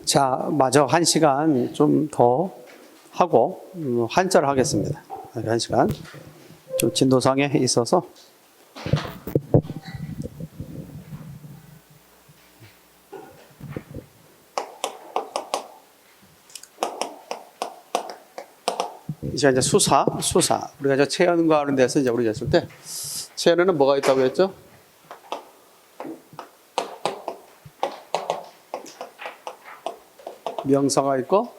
자, 마저 1시간 좀 더 하고 한자를 하겠습니다. 1시간 좀 진도상에 있어서 이제 수사 우리가 이제 체연과 하는 데서 이제 우리가 했을 때 체연에는 뭐가 있다고 했죠? 명사가 있고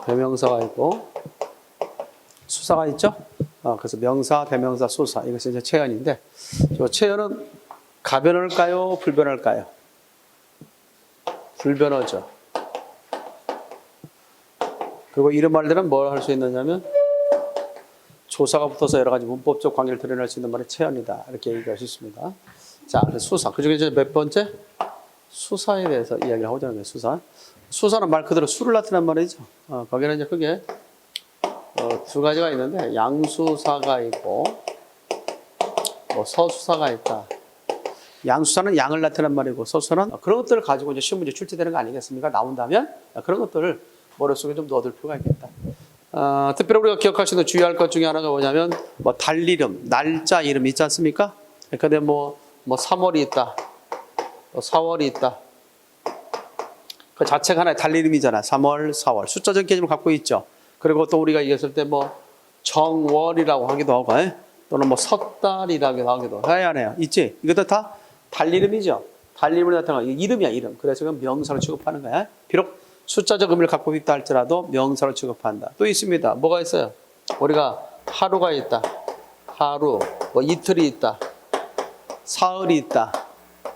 대명사가 있고 수사가 있죠. 그래서 명사, 대명사, 수사 이것이 이제 체연인데, 저 체연은 가변할까요, 불변할까요? 불변어죠. 그리고 이런 말들은 뭘 할 수 있느냐면 조사가 붙어서 여러 가지 문법적 관계를 드러낼 수 있는 말이 체연이다, 이렇게 얘기할 수 있습니다. 자, 수사. 그 중에 이제 몇 번째? 수사에 대해서 이야기를 하고자 하는 거예요. 수사. 수사는 말 그대로 수를 나타낸 말이죠. 거기는 이제 그게 두 가지가 있는데, 양수사가 있고 서수사가 있다. 양수사는 양을 나타낸 말이고, 서수사는 그런 것들을 가지고 이제 시험 문제 출제되는 거 아니겠습니까? 나온다면 그런 것들을 머릿속에 좀 넣어둘 필요가 있겠다. 특별히 우리가 기억할 수 있는 주의할 것 중에 하나가 뭐냐면, 달 이름, 날짜 이름 있지 않습니까? 근데 뭐 3월이 있다, 4월이 있다. 그 자체가 하나의 달 이름이잖아. 3월, 4월. 숫자적 개념을 갖고 있죠. 그리고 또 우리가 얘기했을 때 정월이라고 하기도 하고, 또는 섣달이라고 하기도 해야 하네요. 있지? 이것도 다 달 이름이죠. 달 이름을 나타내는 이름이야, 이름. 그래서 그건 명사로 취급하는 거야. 비록 숫자적 의미를 갖고 있다 할지라도 명사로 취급한다. 또 있습니다. 뭐가 있어요? 우리가 하루가 있다, 하루, 이틀이 있다, 사흘이 있다.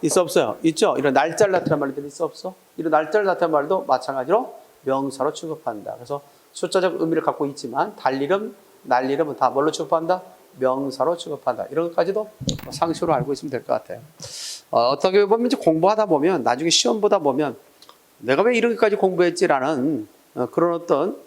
있어 없어요? 있죠? 이런 날짜를 나타내는 말들이 있어 없어? 이런 날짜를 나타내는 말도 마찬가지로 명사로 취급한다. 그래서 숫자적 의미를 갖고 있지만 달 이름, 날 이름은 다 뭘로 취급한다? 명사로 취급한다. 이런 것까지도 상식으로 알고 있으면 될 것 같아요. 어떻게 보면 이제 공부하다 보면, 나중에 시험 보다 보면 내가 왜 이렇게까지 공부했지라는 그런 어떤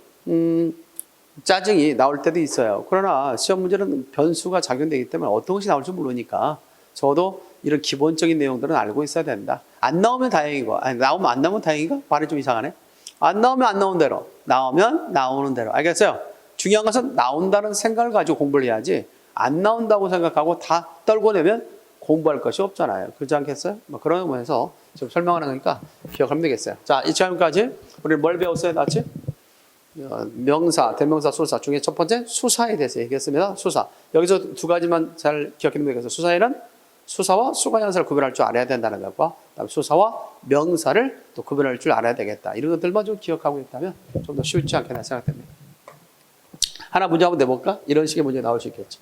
짜증이 나올 때도 있어요. 그러나 시험 문제는 변수가 작용되기 때문에 어떤 것이 나올지 모르니까 저도 이런 기본적인 내용들은 알고 있어야 된다. 안 나오면 다행이고, 나오면 안 나오면 다행인가? 말이 좀 이상하네. 안 나오면 안 나오는 대로, 나오면 나오는 대로. 알겠어요? 중요한 것은 나온다는 생각을 가지고 공부를 해야지, 안 나온다고 생각하고 다 떨고 내면 공부할 것이 없잖아요. 그렇지 않겠어요? 그런 의미에서 지금 설명하는 거니까 기억하면 되겠어요. 자, 이 시간까지 우리는 뭘 배웠어요? 나치? 명사, 대명사, 수사 중에 첫 번째 수사에 대해서 얘기했습니다. 수사. 여기서 두 가지만 잘 기억하면 되겠어요. 수사에는 수사와 수관현사를 구별할 줄 알아야 된다는 것과, 그다음에 수사와 명사를 또 구별할 줄 알아야 되겠다. 이런 것들만 좀 기억하고 있다면 좀 더 쉽지 않겠나 생각됩니다. 하나 문제 한번 내볼까? 이런 식의 문제 나올 수 있겠죠.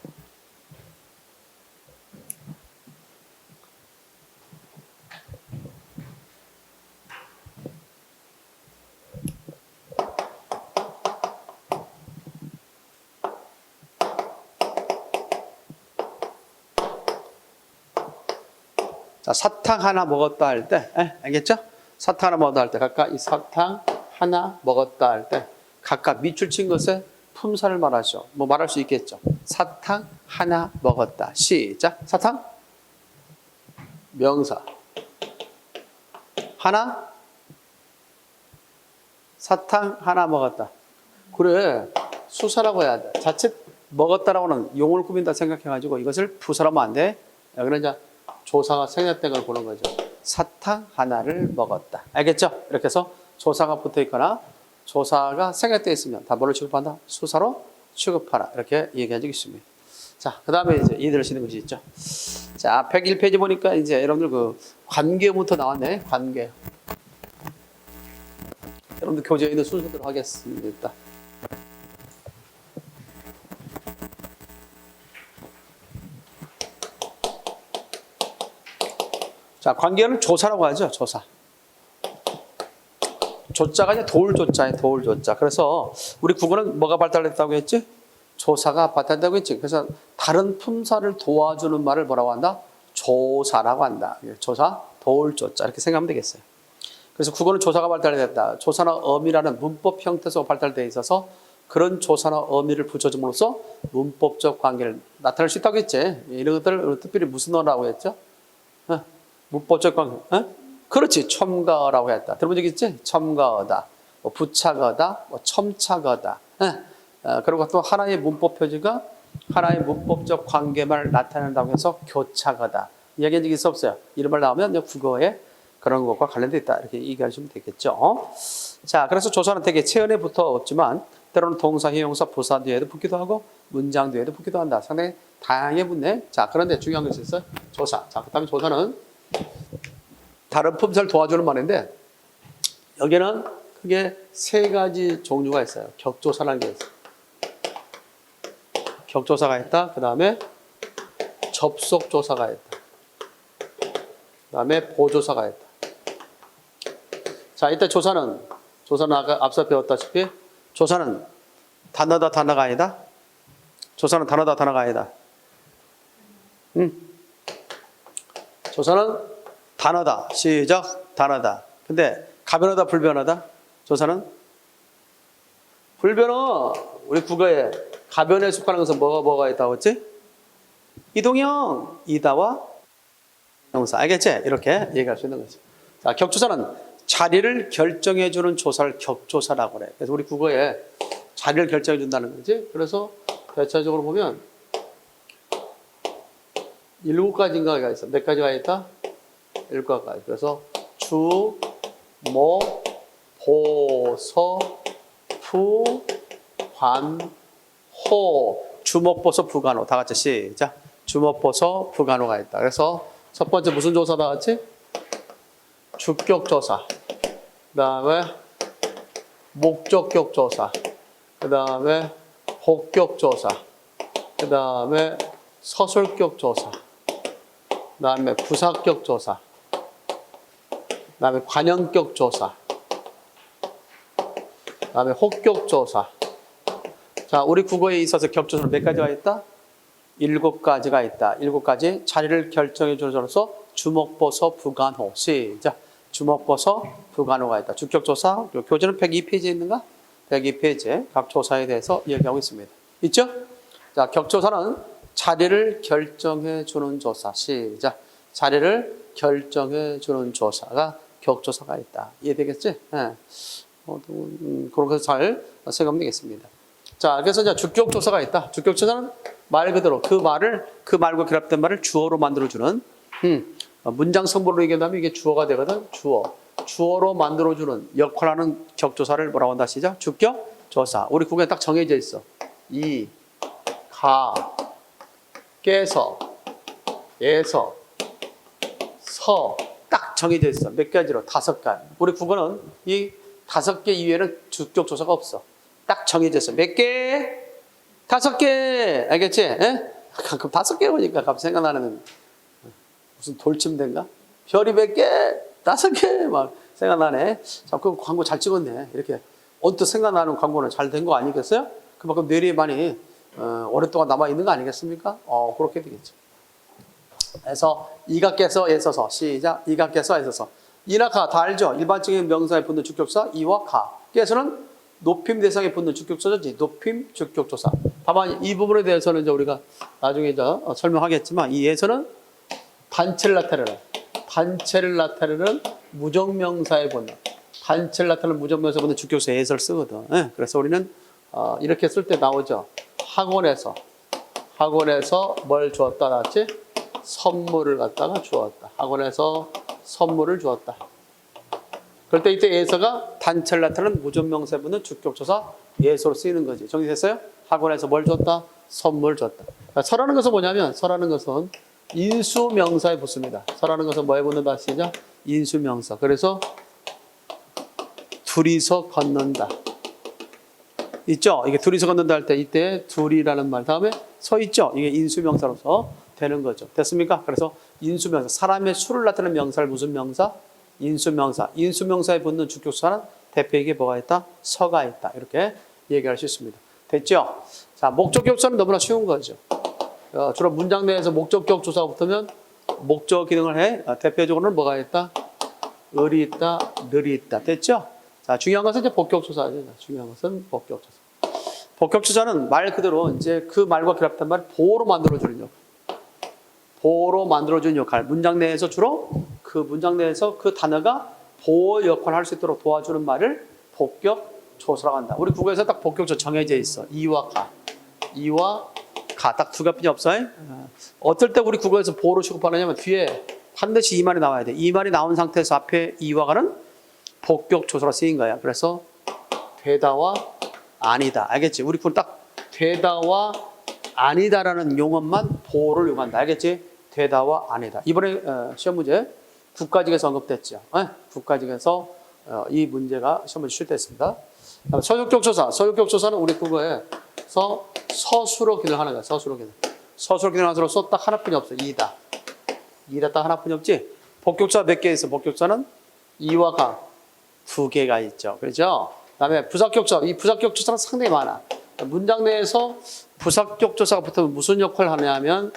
자, 사탕 하나 먹었다 할 때, 알겠죠? 사탕 하나 먹었다 할 때, 각각 이 사탕 하나 먹었다 할 때, 각각 밑줄 친 것에 품사를 말하죠. 말할 수 있겠죠. 사탕 하나 먹었다. 시작. 사탕, 명사. 하나, 사탕 하나 먹었다. 그래, 수사라고 해야 돼. 자칫 먹었다라고는 용어를 꾸민다 생각해가지고 이것을 부사라면 안 돼. 여기는 이제 조사가 생략된 걸 보는 거죠. 사탕 하나를 먹었다. 알겠죠? 이렇게 해서 조사가 붙어 있거나 조사가 생략되어 있으면 다 뭘로 취급한다? 수사로 취급하라. 이렇게 얘기한 적이 있습니다. 자, 그 다음에 이제 이해될 수 있는 것이 있죠. 자, 101페이지 보니까 이제 여러분들 그 관계부터 나왔네. 관계. 여러분들 교재에 있는 순서대로 하겠습니다. 자, 관계는 조사라고 하죠. 조사. 조자가 이제 도울조자예요. 도울조자. 그래서 우리 국어는 뭐가 발달했다고 했지? 조사가 발달했다고 했지. 그래서 다른 품사를 도와주는 말을 뭐라고 한다? 조사라고 한다. 조사, 도울조자. 이렇게 생각하면 되겠어요. 그래서 국어는 조사가 발달됐다. 조사나 어미라는 문법 형태에서 발달되어 있어서 그런 조사나 어미를 붙여줌으로써 문법적 관계를 나타낼 수 있다고 했지. 이런 것들을 특별히 무슨 어라고 했죠? 문법적 관계. 그렇지. 첨가라고 했다. 들어본 적 있지? 첨가어다. 뭐 부차가다, 뭐 첨차가다. 그리고 또 하나의 문법 표지가 하나의 문법적 관계만 나타낸다고 해서 교차가다. 이야기한 적이 있어 없어요? 이런 말 나오면 국어에 그런 것과 관련되어 있다. 이렇게 얘기하시면 되겠죠. 자, 그래서 조사는 되게 체언에 붙었지만 때로는 동사, 형용사, 부사 뒤에도 붙기도 하고 문장 뒤에도 붙기도 한다. 상당히 다양하게 붙네. 자, 그런데 중요한 것이 있어요. 조사. 자, 그 다음에 조사는 다른 품사를 도와주는 말인데 여기는 크게 세 가지 종류가 있어요. 격조사라는 게 있어요. 격조사가 있다. 그 다음에 접속조사가 있다. 그 다음에 보조사가 있다. 자, 이때 조사는 아까 앞서 배웠다시피 조사는 단어다 단어가 아니다. 조사는 단어다 단어가 아니다. 조사는 단어다. 시작. 단어다. 근데 가변어다 불변어다. 조사는 불변어. 우리 국어에 가변에 속하는 것은 뭐가 있다고 했지? 이동형, 이다와 명사. 알겠지? 이렇게 얘기할 수 있는 거죠. 자, 격조사는 자리를 결정해 주는 조사를 격조사라고 그래. 그래서 우리 국어에 자리를 결정해 준다는 거지. 그래서 대체적으로 보면 7가지인가가 있어. 몇 가지가 있다? 7가지. 그래서 주, 목, 보, 서, 푸, 관, 호. 주목보서 부관호. 다 같이 시작. 주목보서 부관호가 있다. 그래서 첫 번째 무슨 조사다 같이? 주격조사. 그 다음에 목적격조사. 그 다음에 복격조사. 그 다음에 서술격조사. 그 다음에 부사격조사. 그 다음에 관형격조사. 그 다음에 혹격조사. 자, 우리 국어에 있어서 격조사는 몇 가지가 있다? 7가지가 있다. 7가지 자리를 결정해 주는 조사로서 주목보서 부관호. 시작. 주목보서 부관호가 있다. 주격조사. 교재는 102페이지에 있는가? 102페이지에 각 조사에 대해서 얘기하고 있습니다. 있죠? 자, 격조사는 자리를 결정해 주는 조사. 시작. 자리를 결정해 주는 조사가 격조사가 있다. 이해되겠지? 네. 그렇게 해서 잘 생각하면 되겠습니다. 자, 그래서 이제 주격조사가 있다. 주격조사는 말 그대로 그 말과 결합된 말을 주어로 만들어주는, 문장 성분으로 얘기한다면 이게 주어가 되거든. 주어로 만들어주는 역할하는 격조사를 뭐라고 한다? 시작. 주격조사. 우리 국어에 딱 정해져 있어. 이, 가, 깨서, 에서, 서. 딱 정해져 있어. 몇 가지로? 5가지. 우리 국어는 이 5개 이외에는 주격조사가 없어. 딱 정해져 있어. 몇 개? 5개. 알겠지? 에? 가끔 5개 보니까 갑자기 생각나는 무슨 돌침대인가? 별이 몇 개? 5개? 막 생각나네. 자, 그 광고 잘 찍었네. 이렇게 언뜻 생각나는 광고는 잘 된 거 아니겠어요? 그만큼 뇌리에 많이 오랫동안 남아있는 거 아니겠습니까? 그렇게 되겠죠. 그래서 이가 깨서 애써서. 시작. 이가 깨서 애써서. 이나 가 다 알죠? 일반적인 명사에 붙는 주격조사 이와 가. 깨서는 높임 대상에 붙는 주격조사지. 높임 주격조사. 다만 이 부분에 대해서는 이제 우리가 나중에 이제 설명하겠지만 이 예서는 단체를 나타내는 무정명사에 붙는 단체를 나타내는 무정명사에 붙는 주격조사 예서를 쓰거든. 네. 그래서 우리는 이렇게 쓸 때 나오죠. 학원에서 뭘 주었다 나왔지? 선물을 갖다가 주었다. 학원에서 선물을 주었다. 그럴 때 이때 예서가 단체를 나타내는 무정명사에 붙는 주격조사 예서로 쓰이는 거지. 정리됐어요? 학원에서 뭘 줬다? 선물 줬다. 서라는 것은 뭐냐면 서라는 것은 인수명사에 붙습니다. 서라는 것은 뭐에 붙는다? 시작. 인수명사. 그래서 둘이서 걷는다. 있죠? 이게 둘이서 걷는다 할 때 이때 둘이라는 말 다음에 서 있죠? 이게 인수명사로서 되는 거죠. 됐습니까? 그래서 인수명사. 사람의 수를 나타내는 명사를 무슨 명사? 인수명사. 인수명사에 붙는 주격조사는 대표에게 뭐가 있다? 서가 있다. 이렇게 얘기할 수 있습니다. 됐죠? 자, 목적격조사는 너무나 쉬운 거죠. 주로 문장 내에서 목적격조사가 붙으면 목적 기능을 해. 대표적으로는 뭐가 있다? 을이 있다, 늘이 있다. 됐죠? 자, 중요한 것은 이제 복격조사죠. 중요한 것은 복격조사. 복격조사는 말 그대로 이제 그 말과 결합된 말을 보호로 만들어주는 역할. 보호로 만들어주는 역할. 문장 내에서 주로 그 문장 내에서 그 단어가 보호 역할을 할 수 있도록 도와주는 말을 복격조사라고 한다. 우리 국어에서 딱 복격조 정해져 있어. 이와 가. 이와 가. 딱 두 개뿐이 없어. 어떨 때 우리 국어에서 보호를 취급하느냐면 뒤에 반드시 이 말이 나와야 돼. 이 말이 나온 상태에서 앞에 이와 가는 복격조사로 쓰인 거야. 그래서 되다와 아니다. 알겠지? 우리 국어는 딱 되다와 아니다라는 용어만 보호를 요구한다. 알겠지? 되다와 아니다. 이번에 시험 문제 국가직에서 언급됐죠. 국가직에서 이 문제가 시험 문제 출제했습니다. 서술격 조사. 서술격 조사는 우리 국어에서 서술어 기능하는 거야. 서술어 기능. 서술어 기능하면서 딱 하나뿐이 없어. 이다. 이다 딱 하나뿐이 없지. 복격조사 몇 개 있어? 복격조사는 이와 가 두 개가 있죠. 그렇죠? 그다음에 부사격 조사. 이 부사격 조사는 상당히 많아. 문장 내에서 부사격 조사가 붙으면 무슨 역할을 하냐면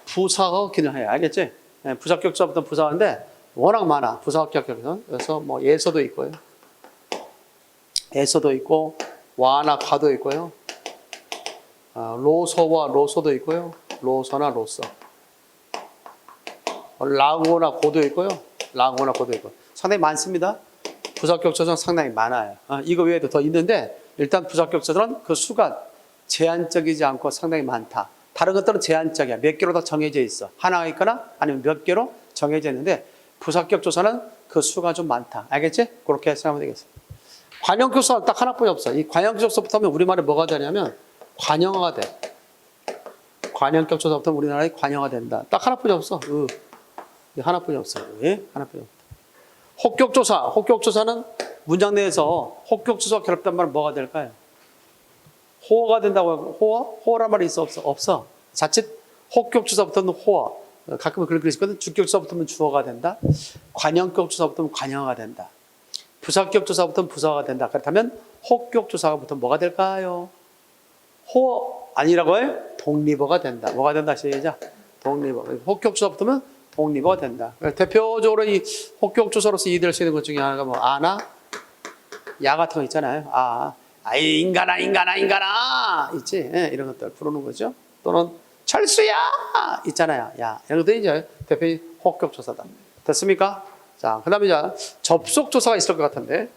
부사어 기능을 해요. 알겠지? 부사격 조사부터 부사어인데 워낙 많아. 부사격 기능. 그래서 뭐 예서도 있고요. 예서도 있고 와나 가도 있고요. 로서와 로서도 있고요. 로서나 로서. 라고나 고도 있고요. 라고나 고도 있고. 상당히 많습니다. 부사격 조사는 상당히 많아요. 이거 외에도 더 있는데 일단 부사격 조사는 그 수가 제한적이지 않고 상당히 많다. 다른 것들은 제한적이야. 몇 개로 다 정해져 있어. 하나가 있거나 아니면 몇 개로 정해져 있는데 부사격 조사는 그 수가 좀 많다. 알겠지? 그렇게 생각하면 되겠어. 관형격 조사는 딱 하나뿐이 없어. 이 관형격 조사부터 하면 우리말에 뭐가 되냐면 관형어가 돼. 관형격 조사부터 우리나라에 관형어가 된다. 딱 하나뿐이 없어. 하나뿐이 없어. 예? 하나뿐이 없다. 혹격 조사. 혹격 조사는 문장 내에서 혹격 조사와 결합된 말은 뭐가 될까요? 호어가 된다고 하고 호어? 호어란 말이 있어? 없어? 없어. 자칫 혹격 조사부터는 호어. 가끔은 그렇게 있거든. 주격 조사부터는 주어가 된다. 관형격 조사부터는 관형어가 된다. 부사격 조사부터는 부사어가 된다. 그렇다면 혹격 조사가 붙으면 뭐가 될까요? 호어 아니라고 해? 독립어가 된다. 뭐가 된다? 시작. 독립어. 혹격 조사 붙으면 독립어가 된다. 대표적으로 이 혹격 조사로서 이해될 수 있는 것 중에 하나가 뭐 아나, 야 같은 거 있잖아요. 아이 인간아 있지. 예, 이런 것들 부르는 거죠. 또는 철수야 있잖아요. 야 이런 것들이 이제 대표의 혹격 조사다. 됐습니까? 자, 그다음에 이제 접속 조사가 있을 것 같은데.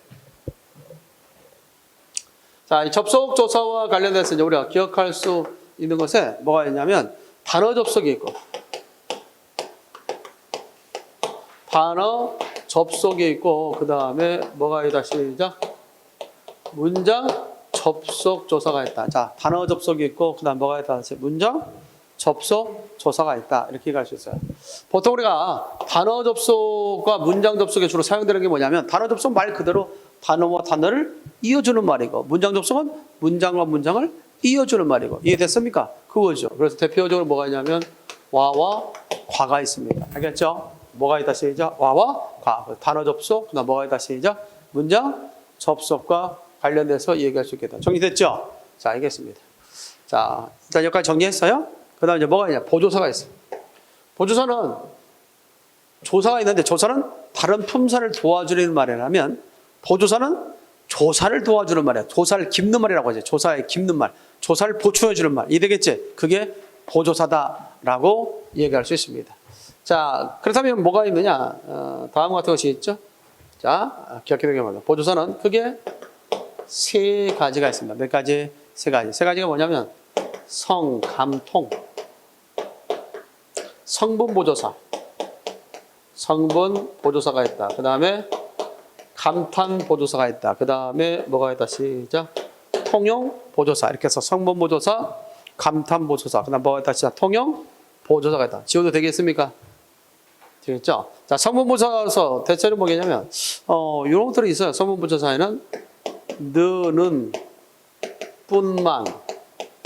자, 이 접속 조사와 관련돼서 이제 우리가 기억할 수 있는 것에 뭐가 있냐면 단어 접속이 있고. 단어 접속이 있고 그 다음에 뭐가 있다 시작 문장 접속 조사가 있다. 자, 단어 접속이 있고 그 다음 뭐가 있다 문장 접속 조사가 있다. 이렇게 얘기할 수 있어요. 보통 우리가 단어 접속과 문장 접속에 주로 사용되는 게 뭐냐면 단어 접속 말 그대로 단어와 단어를 이어주는 말이고 문장 접속은 문장과 문장을 이어주는 말이고 이해됐습니까? 그거죠. 그래서 대표적으로 뭐가 있냐면 와와 과가 있습니다. 알겠죠? 뭐가 있다 시작 와와 과 단어 접속 그다음 뭐가 있다 시작 문장 접속과 관련돼서 얘기할 수 있겠다. 정리됐죠? 자, 알겠습니다. 자, 일단 여기까지 정리했어요. 그다음 이제 뭐가 있냐 보조사가 있어. 보조사는 조사가 있는데 조사는 다른 품사를 도와주는 말이라면 보조사는 조사를 도와주는 말이야. 조사를 깁는 말이라고 하죠. 조사에 깁는 말, 조사를 보충해주는 말. 이해되겠지? 그게 보조사다라고 얘기할 수 있습니다. 자, 그렇다면 뭐가 있느냐? 다음 같은 것이 있죠. 자, 기억해두게 말이야. 보조사는 크게 세 가지가 있습니다. 몇 가지? 세 가지. 세 가지가 뭐냐면 성, 감, 통. 성분 보조사. 성분 보조사가 있다. 그 다음에 감탄 보조사가 있다. 그 다음에 뭐가 있다? 시작. 통용 보조사. 이렇게 해서 성분 보조사, 감탄 보조사. 그 다음 뭐가 있다? 시작. 통용 보조사가 있다. 지워도 되겠습니까? 되겠죠? 자, 성분 보조사에서 대체로 뭐겠냐면, 이런 것들이 있어요. 성분 보조사에는 너는 뿐만,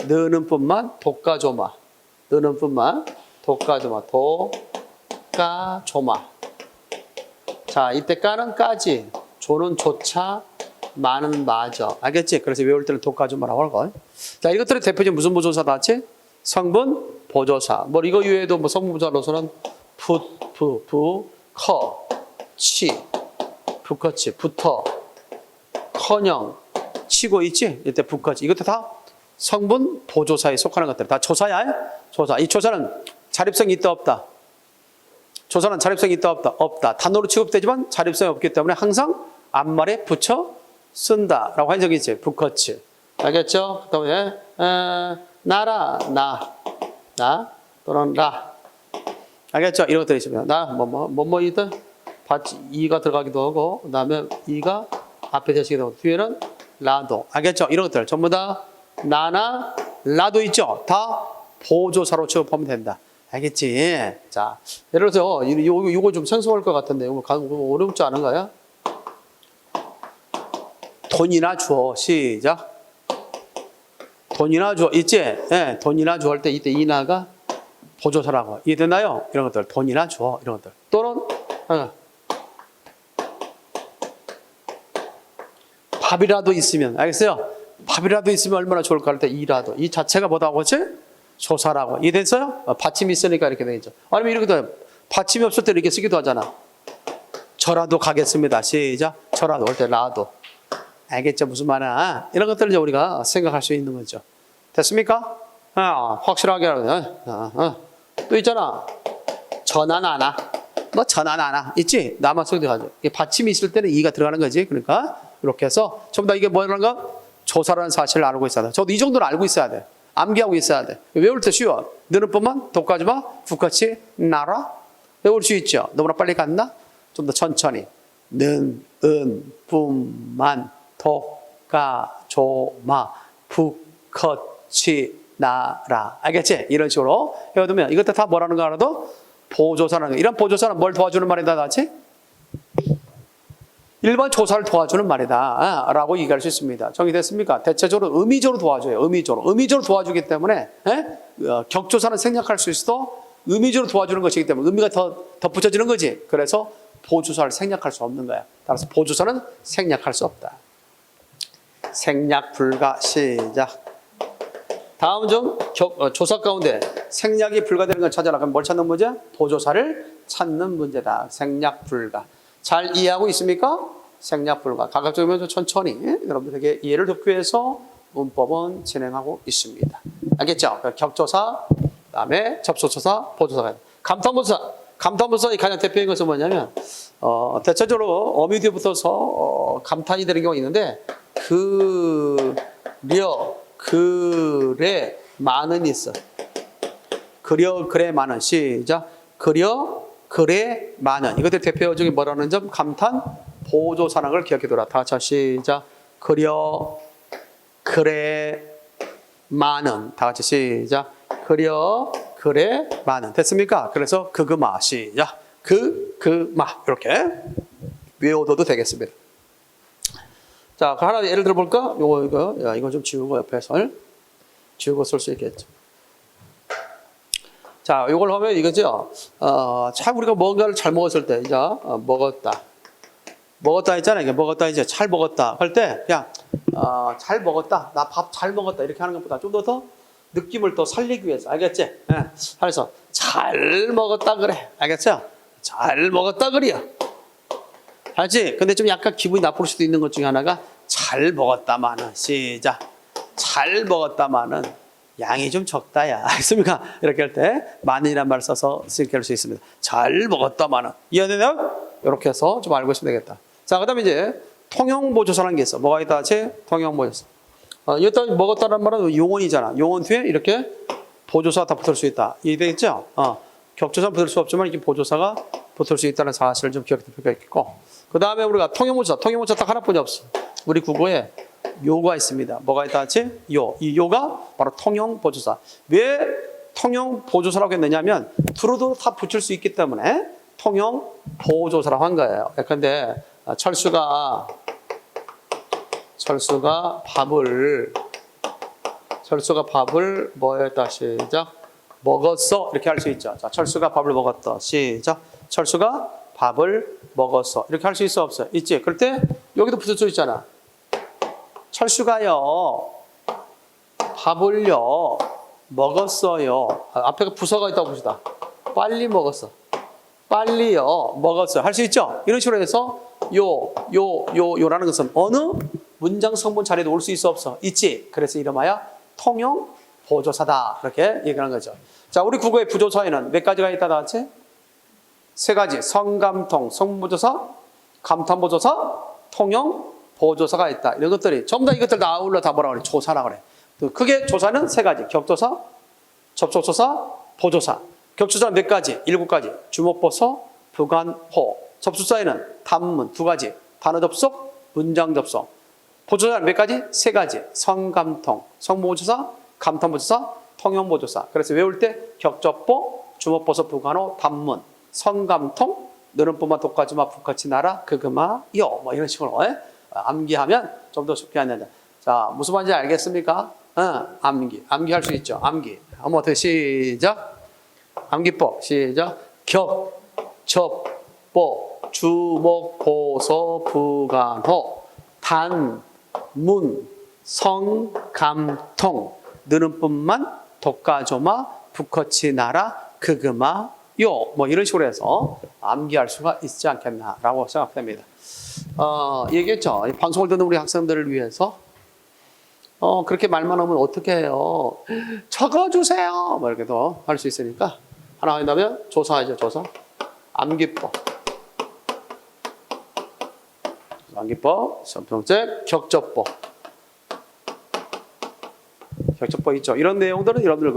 너는 뿐만, 독가조마. 너는 뿐만, 독가조마. 독가조마. 자, 이때 까는 까지, 조는 조차, 마는 마저. 알겠지? 그래서 외울 때는 독가조마라고 할 거. 자, 이것들의 대표적인 무슨 보조사다 했지? 성분 보조사. 뭐 이거 이외에도 뭐 성분 보조사로서는 커, 치, 부커치, 붙어, 커녕, 치고 있지? 이때 부커치. 이것도 다 성분 보조사에 속하는 것들. 다 조사야. 조사. 이 조사는 자립성이 있다 없다. 조사는 자립성이 있다 없다? 없다. 단어로 취급되지만 자립성이 없기 때문에 항상 앞말에 붙여 쓴다라고 한 적이 있지. 북커치. 알겠죠? 그다음에 나라 나 또는 라. 알겠죠? 이런 것들이 있으면 나 뭐뭐이든 이가 들어가기도 하고 그다음에 이가 앞에 대시기도 하고 뒤에는 라도. 알겠죠? 이런 것들 전부 다 나나 라도 있죠? 다 보조사로 취급하면 된다. 알겠지? 자, 예를 들어서 이거 좀 생소할 것 같은데 이거 어렵지 않은가요? 돈이나 주어. 시작. 돈이나 주어 있지? 예, 돈이나 주어 할 때 이때 이나가 보조사라고. 이해됐나요? 이런 것들 돈이나 주어 이런 것들 또는 밥이라도 있으면 알겠어요? 밥이라도 있으면 얼마나 좋을까 할 때 이라도. 이 자체가 뭐다고 했지? 조사라고. 이해됐어요? 받침이 있으니까 이렇게 되겠죠. 아니면 이렇게 돼. 받침이 없을 때 이렇게 쓰기도 하잖아. 저라도 가겠습니다. 시작. 저라도 할 때 라도. 알겠죠? 무슨 말이야? 이런 것들을 이제 우리가 생각할 수 있는 거죠. 됐습니까? 확실하게 또 있잖아. 전화 나나. 뭐 전화 나나 있지? 나만 쓰기도 하죠. 받침이 있을 때는 이가 들어가는 거지. 그러니까 이렇게 해서 전부 다 이게 뭐라는가? 조사라는 사실을 알고 있어야 돼. 저도 이 정도는 알고 있어야 돼. 암기하고 있어야 돼. 외울 때 쉬워. 느는 법만 독하지 마. 북같이 나라. 외울 수 있죠. 너무나 빨리 갔나? 좀 더 천천히. 는, 은, 뿜만, 독, 가, 조, 마, 북커치, 나라. 알겠지? 이런 식으로 해두면 이것도 다 뭐라는 거 알아도 보조사라는 거. 이런 보조사는 뭘 도와주는 말이다, 같이? 일반 조사를 도와주는 말이다 라고 얘기할 수 있습니다. 정리됐습니까? 대체적으로 의미적으로 도와줘요. 의미적으로 도와주기 때문에 격조사는 생략할 수 있어도 의미적으로 도와주는 것이기 때문에 의미가 더 덧붙여지는 거지. 그래서 보조사를 생략할 수 없는 거야. 따라서 보조사는 생략할 수 없다. 생략 불가. 시작. 다음 중 조사 가운데 생략이 불가되는 걸 찾아라. 그럼 뭘 찾는 문제? 보조사를 찾는 문제다. 생략 불가. 잘 이해하고 있습니까? 생략 불가. 가급적이면 천천히 여러분들에게 이해를 돕기 위해서 문법은 진행하고 있습니다. 알겠죠? 격조사, 그다음에 접속조사, 보조사가 있다. 감탄부사의 가장 대표적인 것은 뭐냐면 대체적으로 어미 뒤에 붙어서 감탄이 되는 경우가 있는데 그래 많은 있어. 그래 많은. 시작. 그래 많은. 이것들 대표적인 뭐라는 점? 감탄 보조사라는 걸 기억해둬라. 다 같이 시작. 그래 많은. 다 같이 시작. 그래 많은. 됐습니까? 그래서 그마. 시작. 그마. 이렇게 외워둬도 되겠습니다. 자, 하나 예를 들어 볼까? 이거 좀 지우고 옆에 지우고 쓸 수 있겠죠. 자, 이걸 하면 이거죠. 참 우리가 뭔가를 잘 먹었을 때, 이제 먹었다 했잖아요. 이게 먹었다 이제 잘 먹었다 할 때 그냥 잘 먹었다, 나 밥 잘 먹었다 이렇게 하는 것보다 좀 더 느낌을 더 살리기 위해서, 알겠지? 그래서 잘 먹었다 그래, 알겠죠? 잘 먹었다 그래요. 알지? 근데 좀 약간 기분이 나쁠 수도 있는 것 중에 하나가 잘 먹었다마는. 시작. 잘 먹었다마는 양이 좀 적다야. 알겠습니까? 이렇게 할 때 많은이라는 말을 써서 쓸 수 있습니다. 잘 먹었다마는. 이해되나요? 이렇게 해서 좀 알고 있으면 되겠다. 자, 그 다음에 이제 통용보조사라는 게 있어. 뭐가 있다 하지? 통용보조사. 일단 먹었다는 말은 용언이잖아. 용언 뒤에 이렇게 보조사가 다 붙을 수 있다. 이해되겠죠? 격조사는 붙을 수 없지만 이렇게 보조사가 붙을 수 있다는 사실을 좀 기억해 둘 필요가 있겠고. 그 다음에 우리가 통용보조사 딱 하나뿐이 없어. 우리 국어에 요가 있습니다. 뭐가 있다 하지? 이 요가 바로 통용보조사. 왜 통용보조사라고 했느냐면 두루두루 다 붙일 수 있기 때문에 통용보조사라고 한 거예요. 근데 철수가 밥을 뭐했다. 시작. 먹었어. 이렇게 할 수 있죠. 자, 철수가 밥을 먹었다. 시작. 철수가 밥을 먹었어. 이렇게 할 수 있어 없어? 있지. 그럴 때 여기도 붙을 수 있잖아. 철수가요 밥을요 먹었어요. 앞에 부서가 있다고 봅시다. 빨리 먹었어. 빨리요 먹었어요. 할 수 있죠. 이런 식으로 해서 요라는 것은 어느 문장 성분 자리에도 올 수 있어 없어? 있지. 그래서 이름하여 통용 보조사다. 이렇게 얘기하는 거죠. 자, 우리 국어의 부조사에는 몇 가지가 있다 같이? 세 가지 성감통, 성보조사, 감탄보조사, 통용보조사가 있다. 이런 것들이 전부 다 이것들 다 아울러 다 뭐라고 그래? 조사라고 그래. 크게 조사는 세 가지. 격조사, 접속조사, 보조사. 격조사는 몇 가지? 7가지. 주목보소, 부관호. 접속사에는 단문 2가지. 단어 접속, 문장 접속. 보조사는 몇 가지? 3가지. 성감통, 성보조사, 감탄보조사, 통용보조사. 그래서 외울 때 격접보, 주목보소, 부관호, 단문, 성감통, 느름뿐만 독가주마, 북같이 나라, 그그마, 요. 뭐 이런 식으로 암기하면 좀 더 쉽게 한다. 자, 무슨 말인지 알겠습니까? 암기할 수 있죠. 암기. 한번 더 시작. 암기법 시작. 격, 접, 보, 주목, 보소, 부관호, 단, 문, 성, 감, 통, 느름뿐만 독가조마, 북커치 나라, 그그마, 요. 뭐 이런 식으로 해서 암기할 수가 있지 않겠나라고 생각됩니다. 얘기했죠. 방송을 듣는 우리 학생들을 위해서 그렇게 말만 하면 어떻게 해요? 적어주세요. 뭐 이렇게도 할 수 있으니까 하나 한다면 조사하죠. 조사. 암기법. 암기법. 첫 번째 격접법. 격접법 있죠. 이런 내용들은 여러분들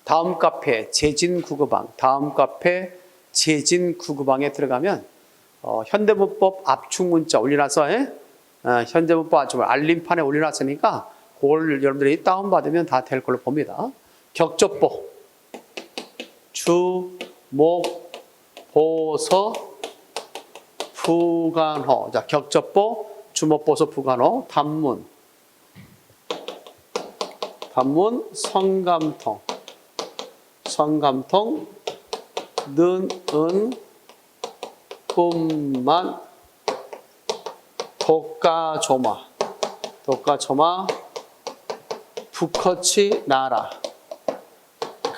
다음 카페 재진구급방, 다음 카페 재진구급방에 들어가면 현대문법 압축문자 올려놔서 현대문법 압축 알림판에 올려놨으니까 그걸 여러분들이 다운받으면 다 될 걸로 봅니다. 격접보, 주, 목, 보서, 부관호. 자, 격접보, 주목, 보서, 부관호, 단문, 성감통, 는, 은, 뿐만, 독가조마, 북커치 나라,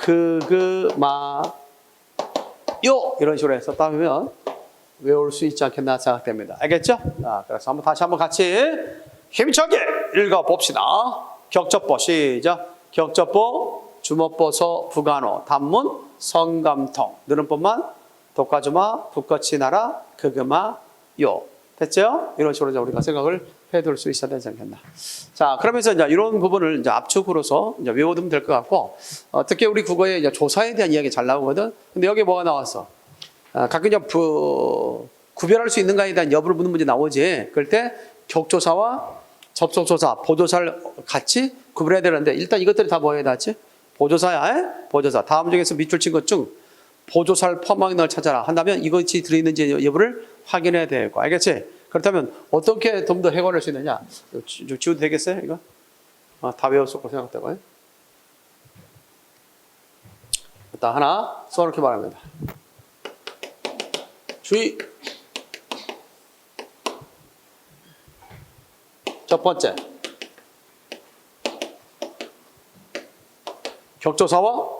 그그마, 요 이런 식으로 해서 따면 외울 수 있지 않겠나 생각됩니다. 알겠죠? 그래서 다시 한번 같이 힘차게 읽어봅시다. 격접보 시작. 격접보, 주목보소, 부관호, 단문, 성감통, 느름뿐만, 독가주마, 북커치 나라, 그그마, 요. 됐죠? 이런 식으로 우리가 생각을 해둘 수 있어야 되지 않겠나. 자, 그러면서 이제 이런 부분을 이제 압축으로서 이제 외워두면 될 것 같고, 특히 우리 국어에 이제 조사에 대한 이야기 잘 나오거든. 근데 여기 뭐가 나왔어? 가끔 이제 구별할 수 있는가에 대한 여부를 묻는 문제 나오지. 그럴 때 격조사와 접속조사, 보조사를 같이 구별해야 되는데 일단 이것들이 다 뭐에 닿지? 보조사야, 보조사. 다음 중에서 밑줄 친 것 중 보조사를 포함한 걸 찾아라 한다면 이것이 들어있는지 여부를 확인해야 되고, 알겠지? 그렇다면 어떻게 좀 더 해결할 수 있느냐? 지워도 되겠어요, 이거? 다 외웠을 거 생각되고. 일단 하나 써놓기 바랍니다. 주의. 첫 번째, 격조사와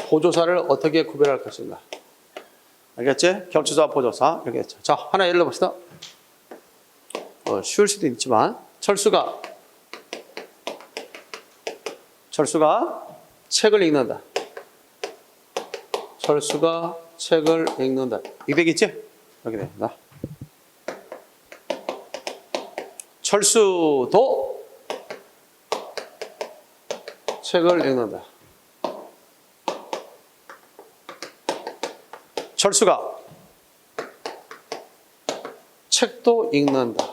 보조사를 어떻게 구별할 것인가. 알겠지? 격조사, 보조사. 이렇게 했죠. 자, 하나 예를 들어봅시다. 쉬울 수도 있지만, 철수가 책을 읽는다. 철수가 책을 읽는다. 이게 되겠지? 이렇게 됩니다. 철수도 책을 읽는다. 철수가 책도 읽는다.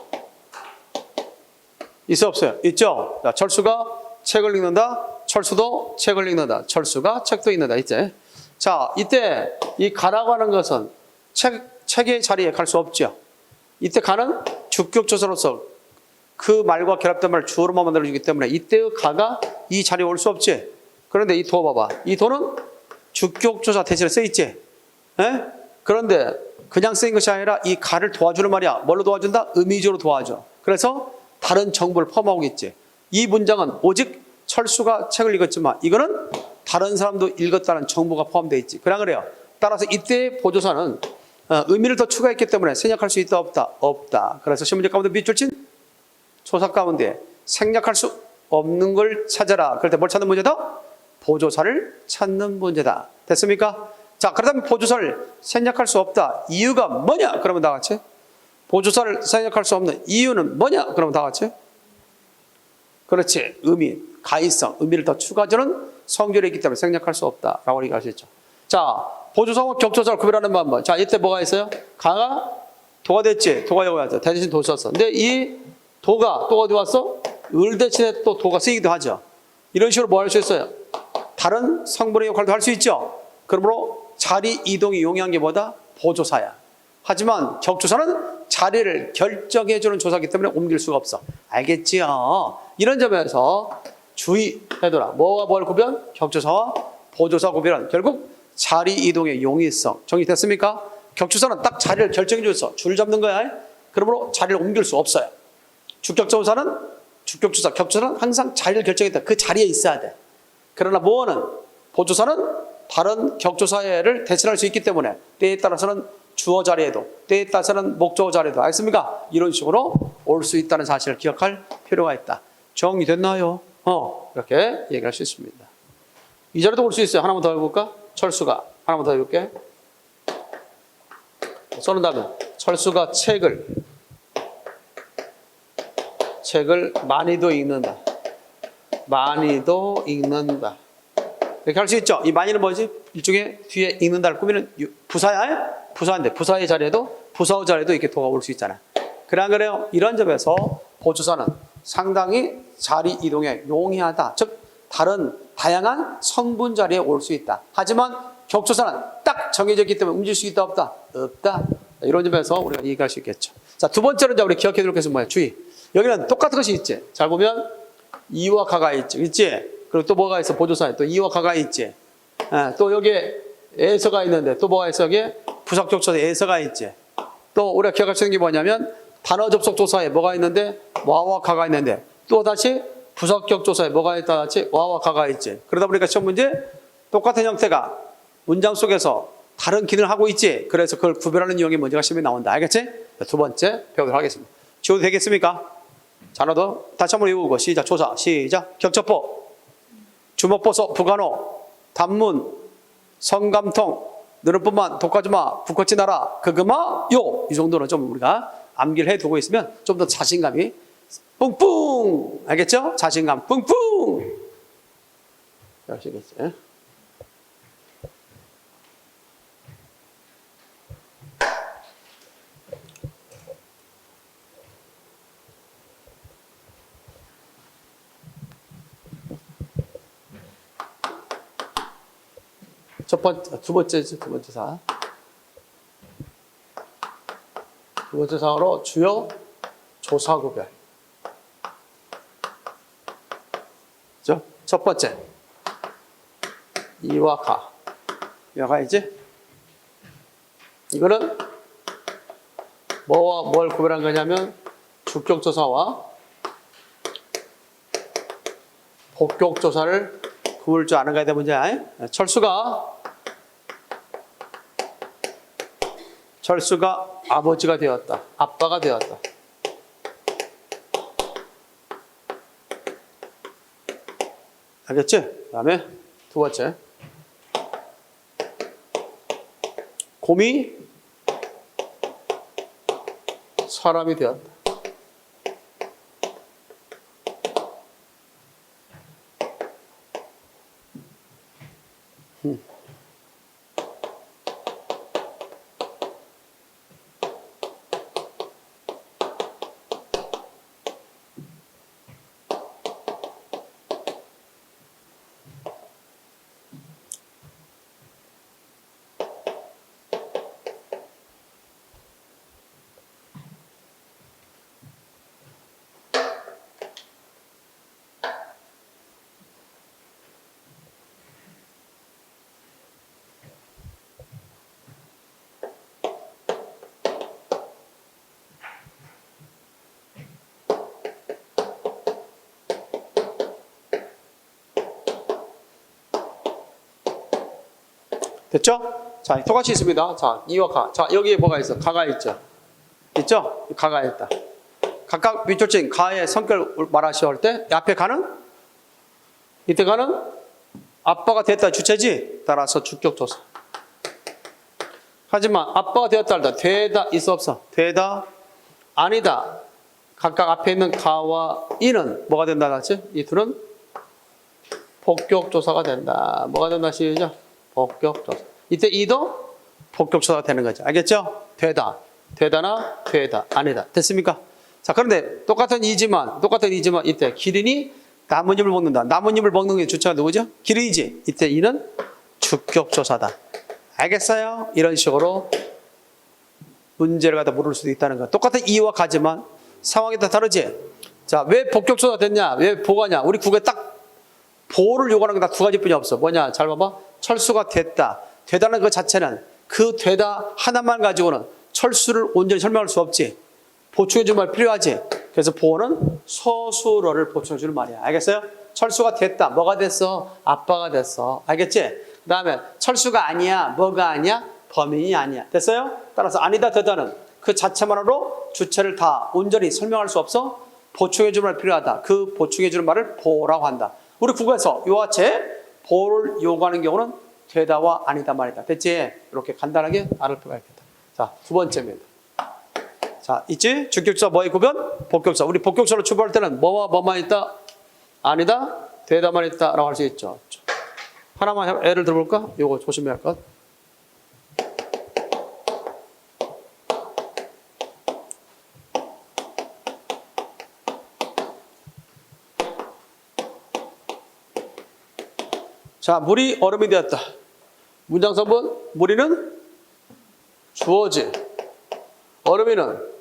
있어 없어요? 있죠? 자, 철수가 책을 읽는다. 철수도 책을 읽는다. 철수가 책도 읽는다. 있지? 자, 이때 이 가라고 하는 것은 책의 자리에 갈 수 없죠. 이때 가는 주격조사로서 그 말과 결합된 말을 주어로만 만들어주기 때문에 이때의 가가 이 자리에 올 수 없지. 그런데 이 도 봐봐. 이 도는 주격조사 대신에 쓰여있지. 그런데 그냥 쓰인 것이 아니라 이 가를 도와주는 말이야. 뭘로 도와준다? 의미적으로 도와줘. 그래서 다른 정보를 포함하고 있지. 이 문장은 오직 철수가 책을 읽었지만 이거는 다른 사람도 읽었다는 정보가 포함되어 있지. 그래요. 따라서 이때의 보조사는 의미를 더 추가했기 때문에 생략할 수 있다 없다? 없다. 그래서 신문제 가운데 밑줄 친 초사 가운데 생략할 수 없는 걸 찾아라. 그럴 때 뭘 찾는 문제다? 보조사를 찾는 문제다. 됐습니까? 자, 그렇다면 보조사를 생략할 수 없다. 이유가 뭐냐? 그러면 다 같이. 보조사를 생략할 수 없는 이유는 뭐냐? 그러면 다 같이. 그렇지. 의미, 가의성, 의미를 더 추가주는 성질이 있기 때문에 생략할 수 없다라고 얘기할 수 있죠. 자, 보조사와 격조사를 구별하는 방법. 자, 이때 뭐가 있어요? 가가 도가 됐지. 도가 여기 왔죠. 대신 도 썼어. 근데 이 도가 또 어디 왔어? 을 대신에 또 도가 쓰이기도 하죠. 이런 식으로 뭐 할 수 있어요? 다른 성분의 역할도 할 수 있죠. 그러므로 자리 이동이 용이한 게 뭐다? 보조사야. 하지만 격조사는 자리를 결정해주는 조사이기 때문에 옮길 수가 없어. 알겠지요? 이런 점에서 주의해둬라. 뭐와 뭘 구별? 격조사와 보조사 구별은 결국 자리 이동의 용이성. 정리됐습니까? 격조사는 딱 자리를 결정해줘서 줄 잡는 거야. 그러므로 자리를 옮길 수 없어요. 주격조사는 주격조사, 격조사는 항상 자리를 결정했다. 그 자리에 있어야 돼. 그러나 뭐는 보조사는 다른 격조사를 대신할 수 있기 때문에 때에 따라서는 주어 자리에도 때에 따라서는 목적어 자리에도 알겠습니까? 이런 식으로 올 수 있다는 사실을 기억할 필요가 있다. 정리됐나요? 이렇게 얘기할 수 있습니다. 이 자리도 올 수 있어요. 하나만 더 해볼까? 철수가 하나만 더 해볼게. 써놓는다면 철수가 책을 많이도 읽는다. 많이도 읽는다. 이렇게 할 수 있죠. 이 많이는 뭐지? 일종의 뒤에 읽는다를 꾸미는 부사야? 부사인데 부사의 자리에도 부사의 자리에도 이렇게 도가 올 수 있잖아. 그래 안 그래요? 이런 점에서 보조사는 상당히 자리 이동에 용이하다. 즉 다른 다양한 성분 자리에 올 수 있다. 하지만 격조사는 딱 정해져 있기 때문에 움직일 수 있다 없다? 없다. 이런 점에서 우리가 얘기할 수 있겠죠. 자, 두 번째로 우리 기억해 둘 것은 뭐야? 주의. 여기는 똑같은 것이 있지. 잘 보면 이와 가가 있지. 그리고 또 뭐가 있어? 보조사에 또 이와 가가 있지. 또 여기에 에서가 있는데 또 뭐가 있어? 여기에 부사격조사에 에서가 있지. 또 우리가 기억할 수 있는 게 뭐냐면 단어 접속 조사에 뭐가 있는데 와와 가가 있는데 또 다시 부사격조사에 뭐가 있다 같이 와와 가가 있지. 그러다 보니까 시험 문제 똑같은 형태가 문장 속에서 다른 기능을 하고 있지. 그래서 그걸 구별하는 이용의 문제가 시험에 나온다. 알겠지? 두 번째 배우도록 하겠습니다. 지워도 되겠습니까? 자너도 다시 한번 외우고 시작. 조사 시작. 격접법 주먹보소 부간호 단문 성감통 느릅뿐만 독하지마 북커치 나라 그그마 요 이 정도는 좀 우리가 암기를 해두고 있으면 좀 더 자신감이 뿡뿡 알겠죠? 자신감 뿡뿡 아시겠지? 두 번째 사. 두 번째 사항으로 주요 조사 구별. 첫 번째. 이와 가. 이와 가이지? 이거는 뭐와 뭘 구별한 거냐면 주격 조사와 복격 조사를 구분할 줄 아는 거야 돼 문제야. 철수가 아버지가 되었다. 아빠가 되었다. 알겠지? 그 다음에 두 번째. 곰이 사람이 되었다. 됐죠? 자, 똑같이 있습니다. 자, 이와 가. 자, 여기에 뭐가 있어? 가가 있죠? 있죠? 가가 있다. 각각 밑줄진 가의 성격을 말하시오 할 때, 앞에 가는? 이때 가는? 아빠가 됐다 주체지. 따라서 주격조사. 하지만 아빠가 되었다 할때 되다 있어 없어? 되다 아니다. 각각 앞에 있는 가와 이는 뭐가 된다 그랬지? 이 둘은 복격조사가 된다. 뭐가 된다 시죠? 복격조사. 이때 이도 복격조사가 되는 거죠. 알겠죠? 되다. 되다나 되다 아니다. 됐습니까? 자, 그런데 똑같은 이지만 이때 기린이 나뭇잎을 먹는다. 나뭇잎을 먹는 게 주체가 누구죠? 기린이지. 이때 이는 주격조사다. 알겠어요? 이런 식으로 문제를 갖다 물을 수도 있다는 거야. 똑같은 이와 같지만 상황이 다 다르지? 자, 왜 복격조사 됐냐? 왜 보가냐? 우리 국에 딱 보를 요구하는 게 다 두 가지뿐이 없어. 뭐냐? 잘 봐봐. 철수가 됐다. 되다는 그 자체는 그 되다 하나만 가지고는 철수를 온전히 설명할 수 없지. 보충해 줄 말 필요하지. 그래서 보는 서술어를 보충해 주는 말이야. 알겠어요? 철수가 됐다. 뭐가 됐어? 아빠가 됐어. 알겠지? 그 다음에 철수가 아니야. 뭐가 아니야? 범인이 아니야. 됐어요? 따라서 아니다 되다는 그 자체만으로 주체를 다 온전히 설명할 수 없어. 보충해 주는 말 필요하다. 그 보충해 주는 말을 보라고 한다. 우리 국어에서 이와 같이 보를 요구하는 경우는 되다와 아니다 말이다. 됐지? 이렇게 간단하게 알을 필요가 있겠다. 자, 두 번째입니다. 자, 있지? 주격조사 뭐의 구분? 복격조사. 우리 복격조사로 출발할 때는 뭐와 뭐만 있다? 아니다? 되다만 있다라고 할 수 있죠. 하나만 예를 들어볼까? 요거 조심해야 할 것. 자, 물이 얼음이 되었다. 문장성분, 물이는 주어지. 얼음이는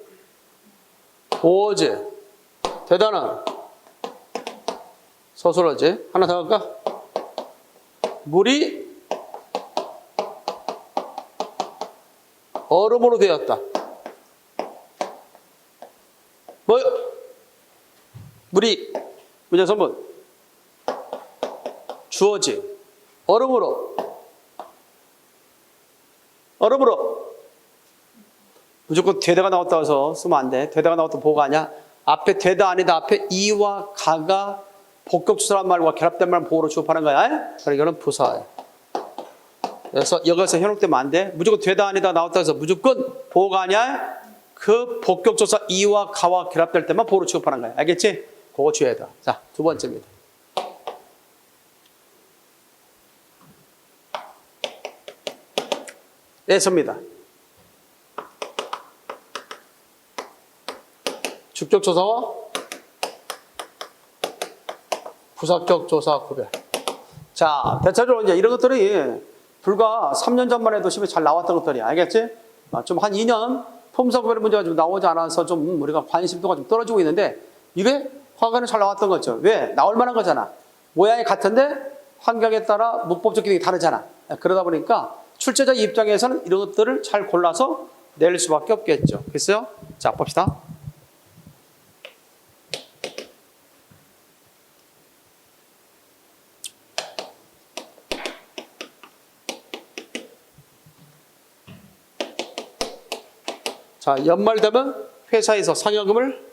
보어지. 되다는 서술어지. 하나 더 할까? 물이 얼음으로 되었다. 뭐요? 물이 문장성분 주어지. 얼음으로 무조건 되다가 나왔다 해서 쓰면 안 돼. 되다가 나왔다 보가 아니야. 앞에 되다 아니다 앞에 이와 가가 복격조사란 말과 결합된 말 보호로 취급하는 거야. 그러니까 이거는 부사야. 그래서 여기서 현혹되면 안 돼. 무조건 되다 아니다 나왔다 해서 무조건 보호가 아니야. 그 복격조사 이와 가와 결합될 때만 보호로 취급하는 거야. 알겠지? 그거 주의해야 돼. 자, 두 번째입니다. 에서입니다. 주격조사와 부사격조사 구별. 자, 대체적으로 이제 이런 것들이 불과 3년 전만 해도 시험에 잘 나왔던 것들이야. 알겠지? 좀 한 2년 폼사구별 문제가 좀 나오지 않아서 좀 우리가 관심도가 좀 떨어지고 있는데 이게 화가는 잘 나왔던 거죠. 왜? 나올 만한 거잖아. 모양이 같은데 환경에 따라 문법적 기능이 다르잖아. 그러다 보니까 출제자 입장에서는 이런 것들을 잘 골라서 낼 수밖에 없겠죠. 됐어요? 자, 봅시다. 자, 연말 되면 회사에서 상여금을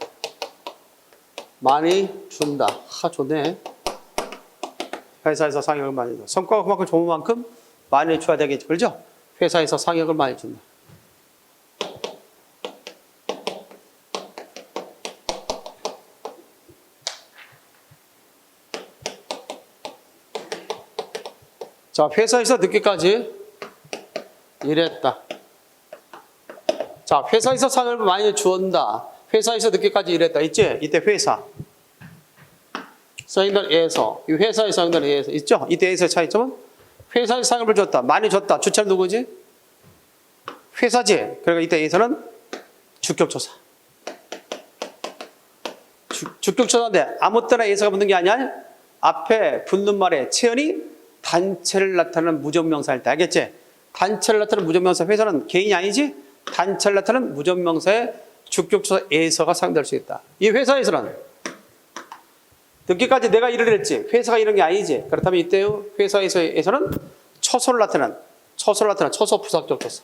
많이 준다. 좋네. 회사에서 상여금을 많이 준다. 성과가 그만큼 좋은 만큼 많이 줘야 되겠죠. 그렇죠? 회사에서 상여금을 많이 준다. 자, 회사에서 늦게까지 일했다. 자, 회사에서 상여금을 많이 주었다. 회사에서 늦게까지 일했다. 있지? 이때 회사. 사용단에서. 이 회사의 사용단에서. 있죠? 이때에서의 차이점은 회사에 상여금을 줬다. 많이 줬다. 주체는 누구지? 회사지. 그러니까 이때에서는 주격조사. 주격조사인데 아무 때나 예서가 붙는 게 아니야. 앞에 붙는 말에 채연이 단체를 나타내는 무정명사일 때. 알겠지? 단체를 나타내는 무정명사. 회사는 개인이 아니지? 단체를 나타내는 무정명사의 주격조사에서가 사용될 수 있다. 이 회사에서는 늦게까지 내가 일을 했지. 회사가 이런 게 아니지. 그렇다면 이때의 회사에서는 처소를 나타내는 처소 부사격조사.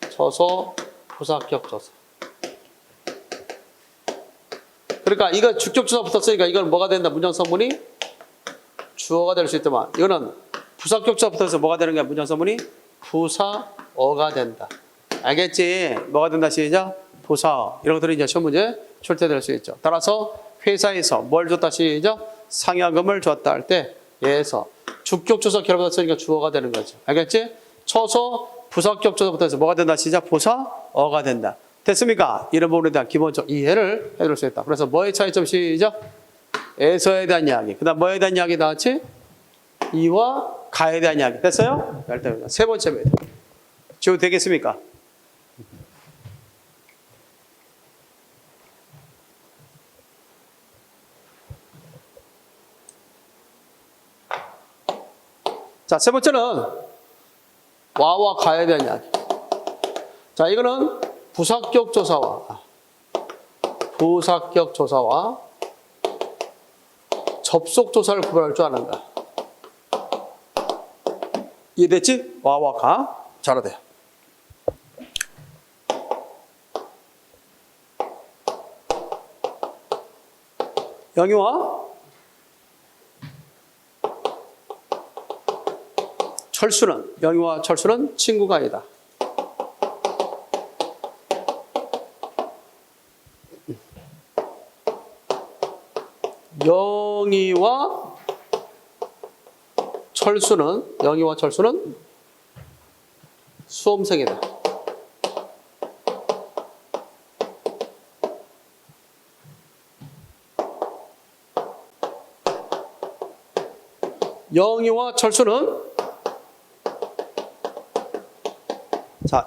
처소 부사격조사. 그러니까 이거 주격조사 붙었으니까 이건 뭐가 된다? 문장성분이 주어가 될 수 있더만 이거는 부사격자 붙어서 뭐가 되는 거야? 문장서문이 부사어가 된다. 알겠지? 뭐가 된다 시작? 부사어. 이런 것들이 이제 시험 문제 출제될 수 있죠. 따라서 회사에서 뭘 줬다 시작? 상여금을 줬다 할 때 예에서 주격조사 결합했으니까 주어가 되는 거죠. 알겠지? 초소 부사격조사 붙어서 뭐가 된다 시작? 부사어가 된다. 됐습니까? 이런 부분에 대한 기본적 이해를 해줄 수 있다. 그래서 뭐의 차이점 시작? 에서에 대한 이야기. 그 다음 뭐에 대한 이야기 나왔지? 이와 가에 대한 이야기. 됐어요? 일단 세 번째입니다. 지워도 되겠습니까? 자, 세 번째는 와와 가에 대한 이야기. 자, 이거는 부사격 조사와 접속 조사를 구별할 줄 아는가? 이해됐지? 와와 가. 잘하대요. 영희와 철수는 친구가 아니다. 영희와 철수는 수험생이다.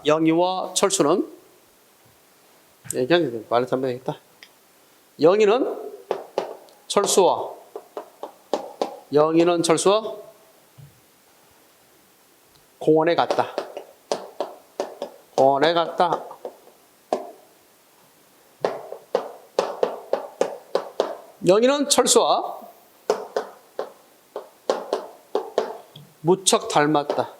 영희와 철수는 얘기하는 말을 하면 되겠다. 영희는 철수와 공원에 갔다. 영희는 철수와 무척 닮았다.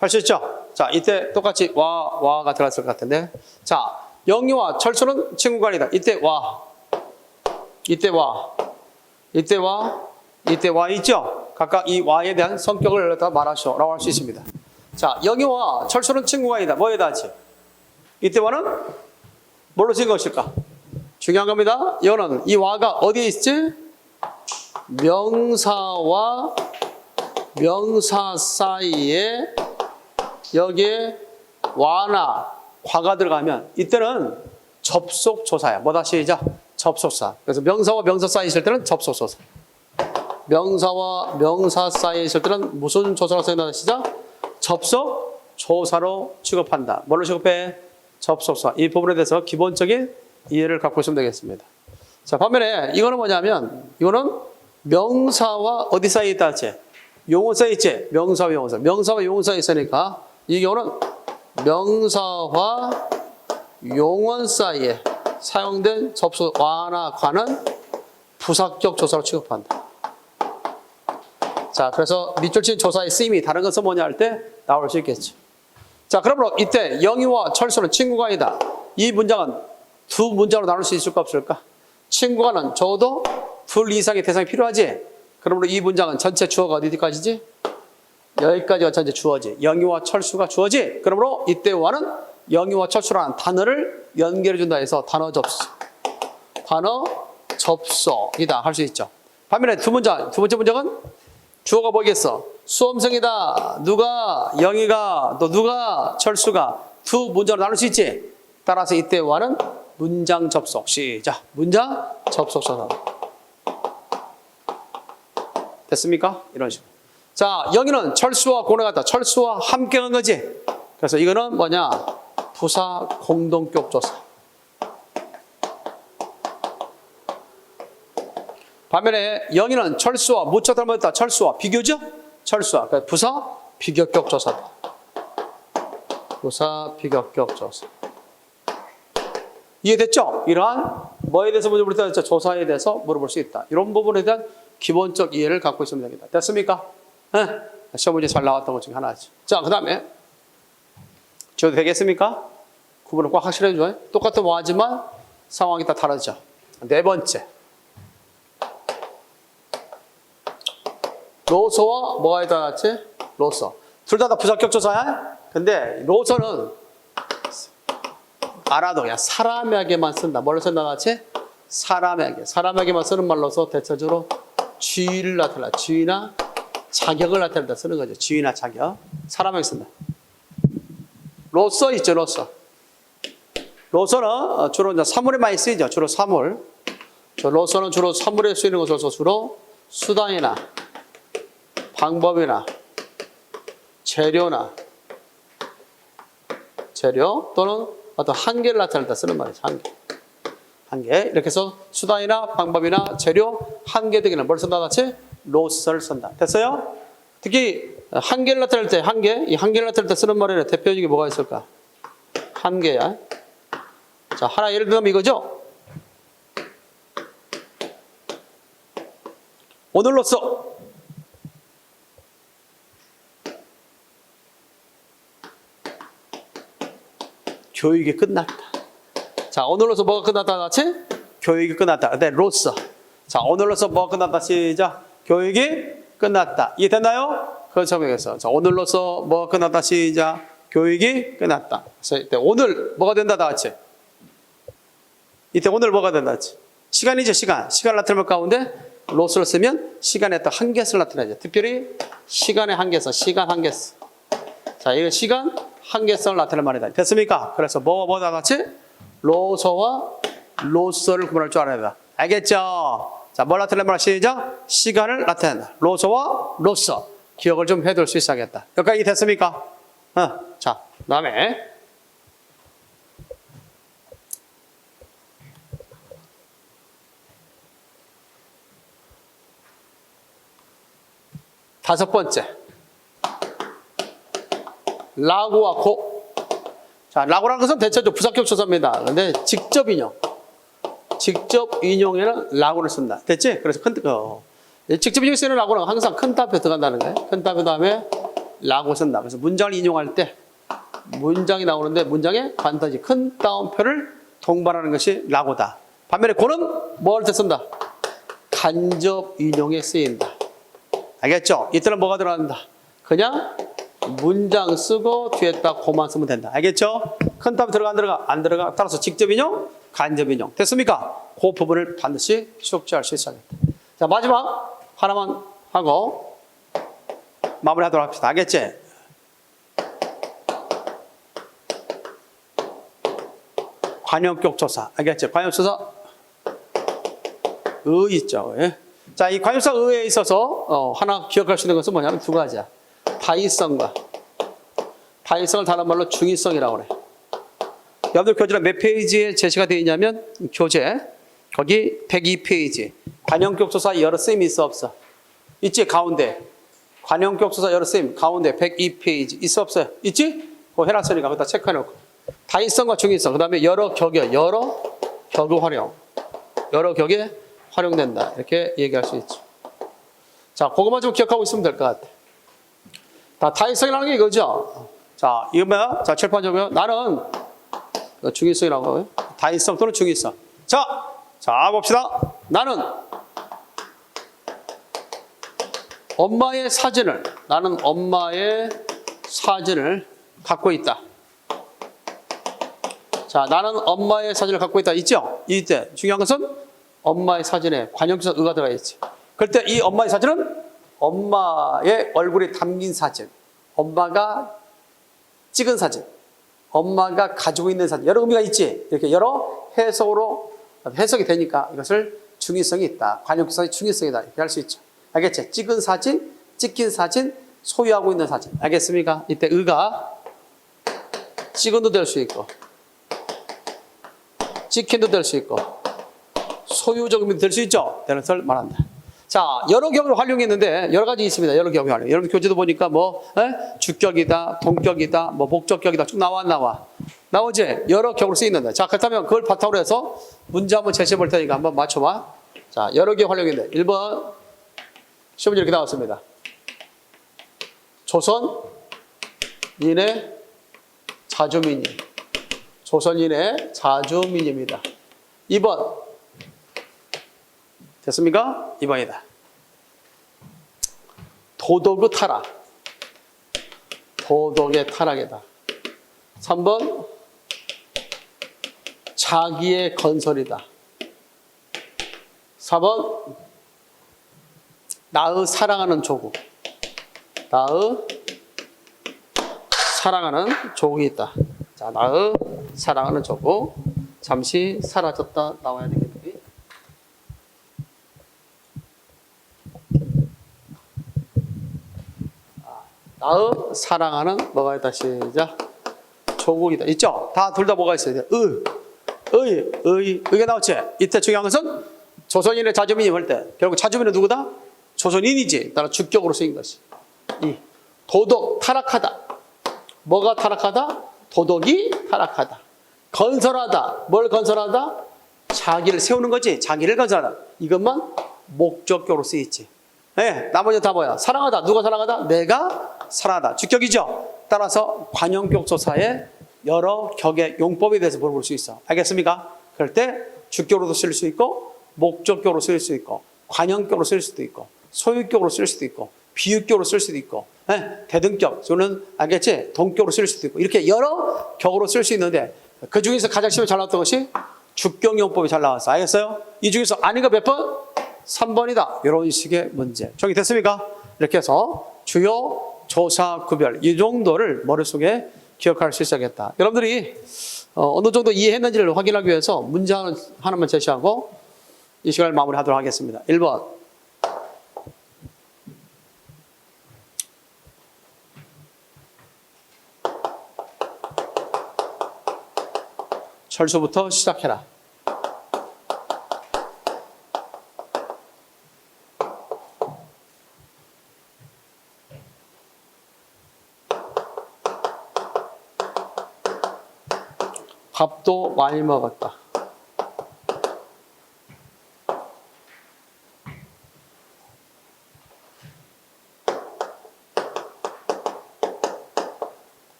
할 수 있죠? 자, 이때 똑같이 와가 들어갔을 것 같은데. 자, 영희와 철수는 친구가 아니다. 이때 와 있죠? 각각 이 와에 대한 성격을 다 말하시오라고 할 수 있습니다. 자, 영희와 철수는 친구가 아니다. 뭐에다 하지? 이때 와는 뭘로 지은 것일까? 중요한 겁니다. 이거는 이 와가 어디에 있지? 명사와 명사 사이에 여기에 와나 과가 들어가면 이때는 접속조사야. 뭐다 시작? 접속사. 그래서 명사와 명사 사이에 있을 때는 접속조사. 명사와 명사 사이에 있을 때는 무슨 조사로 생각하는 시작? 접속조사로 취급한다. 뭘로 취급해? 접속사. 이 부분에 대해서 기본적인 이해를 갖고 있으면 되겠습니다. 자, 반면에 이거는 뭐냐면 이거는 명사와 어디 사이에 있다 했지? 용어 사이에 있지? 명사와 용어 사이에 있으니까 이 경우는 명사와 용언 사이에 사용된 접속 와나 과는 부사격 조사로 취급한다. 자, 그래서 밑줄 친 조사의 쓰임이 다른 것은 뭐냐 할 때 나올 수 있겠죠. 자, 그러므로 이때 영희와 철수는 친구가 아니다. 이 문장은 두 문장으로 나눌 수 있을까 없을까? 친구가는 적어도 둘 이상의 대상이 필요하지. 그러므로 이 문장은 전체 주어가 어디까지지? 여기까지가 전체 주어지. 영희와 철수가 주어지. 그러므로 이때와는 영희와 철수라는 단어를 연결해 준다 해서 단어 접속이다 할 수 있죠. 반면에 두 번째 문장은 주어가 뭐겠어? 수험생이다. 누가 영희가 또 누가 철수가 두 문장으로 나눌 수 있지. 따라서 이때와는 문장 접속. 시작. 문장 접속사. 됐습니까? 이런 식으로. 자, 영희는 철수와 공원에 갔다. 철수와 함께 간 거지. 그래서 이거는 뭐냐? 부사 공동격 조사. 반면에 영희는 철수와 무척 닮았다. 철수와 비교죠? 철수와. 그러니까 부사 비교격 조사다. 부사 비교격 조사. 이해됐죠? 이러한 뭐에 대해서 문제 물을 때 조사에 대해서 물어볼 수 있다. 이런 부분에 대한 기본적 이해를 갖고 있으면 됩니다. 됐습니까? 네. 시험 문제 잘 나왔던 것 중에 하나죠. 자, 그 다음에 지워도 되겠습니까? 구분을 꼭 확실해 줘요. 똑같은 와지만 상황이 다 다르죠. 네 번째. 로서와 뭐가 일어났지? 로서. 둘 다 부사격 조사야? 근데 로서는 알아도 그냥 사람에게만 쓴다. 뭘로 쓴다 같이? 사람에게. 사람에게만 쓰는 말로서 대체적으로 지위를 나타낸다. 지위나 자격을 나타낸다 쓰는 거죠. 지위나 자격. 사람에게 쓴다. 로서 있죠, 로서. 로서는 주로 이제 사물에 많이 쓰이죠. 주로 사물. 로서는 주로 사물에 쓰이는 것으로서 주로 수단이나 방법이나 재료 또는 어떤 한계를 나타낼 때 쓰는 말이죠. 한계. 이렇게 해서 수단이나 방법이나 재료, 한계 등에는 뭘 쓴다 같이? 로서를 쓴다. 됐어요? 특히 한계를 나타낼 때 이 한계를 나타낼 때 쓰는 말에는 대표적인 게 뭐가 있을까? 한계야. 자, 하나 예를 들면 이거죠. 오늘로써 교육이 끝났다. 자, 오늘로서 뭐가 끝났다 같이? 교육이 끝났다. 근데 로서. 자, 오늘로서 뭐가 끝났다 시작. 교육이 끝났다. 이해됐나요? 그렇죠. 그래서 자, 오늘로서 뭐가 끝났다 시작. 교육이 끝났다. 그래서 이때 오늘 뭐가 된다 다 같이. 이때 오늘 뭐가 된다 같이. 시간이죠, 시간. 시간 나타낼 가운데 로스를 쓰면 시간의 또 한계수를 나타내죠. 특별히 시간의 한계수, 시간 한계수. 자, 이거 시간 한계성을 나타내는 말이다. 됐습니까? 그래서 뭐다 같이? 로서와 로서를 구분할 줄 알아야 된다. 알겠죠? 자, 뭘 나타내는 말 시작? 시간을 나타낸다. 로서와 로서. 기억을 좀 해둘 수 있어야겠다. 여기까지 됐습니까? 자, 그 다음에 다섯 번째. 라고와 고. 자, 라고라는 것은 대체적으로 부사격 조사입니다. 그런데 직접 인용에는 라고를 쓴다. 됐지? 그래서 직접 인용 쓰는 라고는 항상 큰 따옴표 들어간다는 거예요. 큰 따옴표 다음에 라고 쓴다. 그래서 문장을 인용할 때 문장이 나오는데 문장에 반드시 큰 따옴표를 동반하는 것이 라고다. 반면에 고는 뭘 때 쓴다? 간접 인용에 쓰인다. 알겠죠? 이때는 뭐가 들어간다? 그냥 문장 쓰고 뒤에다 고만 쓰면 된다. 알겠죠? 큰 따옴표 들어가 안 들어가 따라서 직접 인용, 간접 인용. 됐습니까? 그 부분을 반드시 숙지할 수 있어야겠다. 자, 마지막 하나만 하고 마무리하도록 합시다. 알겠지? 관용격 조사. 알겠지? 관용격 조사 의 있죠. 예? 자, 이 관용사 의에 있어서 하나 기억할 수 있는 것은 뭐냐면 두 가지야. 다의성과 다의성을 다른 말로 중의성이라고 그래. 여러분들 교재는 몇 페이지에 제시가 되어 있냐면 교재 거기 102페이지 관용격 조사 여러 쓰임이 있어 없어? 있지? 가운데 관용격 조사 여러 쓰임 가운데 102페이지 있어 없어요? 있지? 그거 해놨으니까 거기다 체크해놓고 다의성과 중의성 그 다음에 여러 격의 활용 여러 격에 활용된다 이렇게 얘기할 수 있죠. 자, 그것만 좀 기억하고 있으면 될 것 같아. 다의성이라는 게 이거죠. 자, 이거 뭐야? 자, 칠판적으로 나는 중의성이라고 하고요. 다의성 또는 중의성. 자, 봅시다. 나는 엄마의 사진을 갖고 있다. 자, 나는 엄마의 사진을 갖고 있다. 있죠? 이때 중요한 것은 엄마의 사진에 관용적 의가 들어가 있지. 그럴 때 이 엄마의 사진은 엄마의 얼굴이 담긴 사진, 엄마가 찍은 사진, 엄마가 가지고 있는 사진, 여러 의미가 있지. 이렇게 여러 해석이 되니까 이것을 중의성이 있다. 관용성이 중의성이다. 이렇게 할 수 있죠. 알겠지? 찍은 사진, 찍힌 사진, 소유하고 있는 사진. 알겠습니까? 이때 의가 찍은도 될 수 있고, 찍힌도 될 수 있고, 소유적 의미도 될 수 있죠. 이런 것을 말한다. 자, 여러 격을 활용했는데 여러 가지 있습니다. 여러 격을 활용. 여러분 교재도 보니까 주격이다, 동격이다, 목적격이다 쭉 나오지? 여러 격으로 쓰이는데. 자, 그렇다면 그걸 바탕으로 해서 문제 한번 제시해 볼 테니까 한번 맞춰봐. 자, 여러 격 활용인데 1번 시험문제 이렇게 나왔습니다. 조선인의 자주민입니다. 2번. 됐습니까? 2번이다. 도덕의 타락. 도덕의 타락이다. 3번. 자기의 건설이다. 4번. 나의 사랑하는 조국. 나의 사랑하는 조국이 있다. 자, 나의 사랑하는 조국. 잠시 사라졌다 나와야 되겠네. 나의 사랑하는 뭐가 있다. 시작. 조국이다. 있죠? 다 둘 다 뭐가 있어요? 의가 나왔지? 이때 중요한 것은 조선인의 자주민이 할 때 결국 자주민은 누구다? 조선인이지. 따라 주격으로 쓰인 것이. 이 도덕 타락하다. 뭐가 타락하다? 도덕이 타락하다. 건설하다. 뭘 건설하다? 자기를 세우는 거지. 자기를 건설하다. 이것만 목적격으로 쓰이지. 네, 나머지 다 뭐야? 사랑하다. 누가 사랑하다? 내가 사랑하다. 주격이죠. 따라서 관용격 조사의 여러 격의 용법에 대해서 물어볼 수 있어. 알겠습니까? 그럴 때 주격으로도 쓸 수 있고 목적격으로 쓸 수 있고 관용격으로 쓸 수도 있고 소유격으로 쓸 수도 있고 비유격으로 쓸 수도 있고 대등격, 저는 알겠지? 동격으로 쓸 수도 있고 이렇게 여러 격으로 쓸 수 있는데 그 중에서 가장 시험에 잘 나왔던 것이 주격용법이 잘 나왔어. 알겠어요? 이 중에서 아닌 거 몇 번? 3번이다. 이런 식의 문제. 정리됐습니까? 이렇게 해서 주요, 조사, 구별 이 정도를 머릿속에 기억할 수 있어야겠다. 여러분들이 어느 정도 이해했는지를 확인하기 위해서 문제 하나만 제시하고 이 시간을 마무리하도록 하겠습니다. 1번. 철수부터 시작해라. 밥도 많이 먹었다.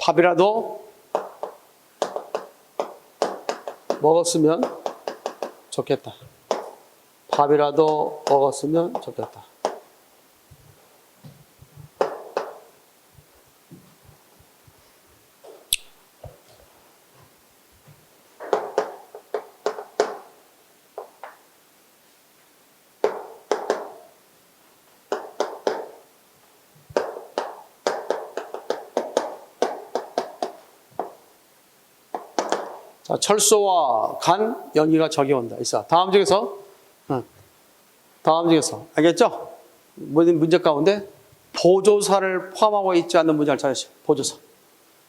밥이라도 먹었으면 좋겠다. 밥이라도 먹었으면 좋겠다. 자, 철소와 간, 영희가 저기 온다. 있어. 다음 중에서 알겠죠? 문제 가운데 보조사를 포함하고 있지 않는 문제를 찾으시오. 보조사.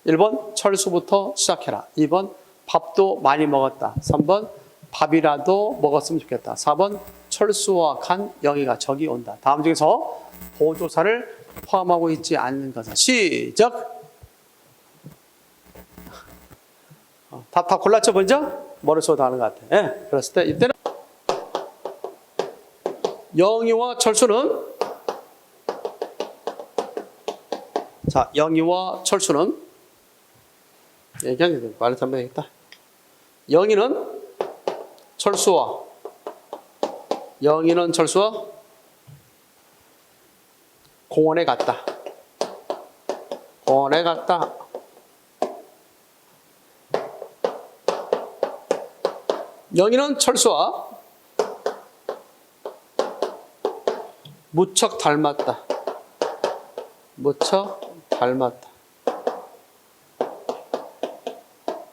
1번 철수부터 시작해라. 2번 밥도 많이 먹었다. 3번 밥이라도 먹었으면 좋겠다. 4번 철수와 간, 영희가 저기 온다. 다음 중에서 보조사를 포함하고 있지 않는 것은 시작. 다 골랐죠, 먼저? 머릿속으로 다 하는 것 같아. 예, 그랬을 때, 이때는 영희와 철수는, 자, 영희와 철수는, 얘기하는 게 말을 잘못 되겠다. 영희는 철수와 공원에 갔다. 공원에 갔다. 영희는 철수와 무척 닮았다. 무척 닮았다.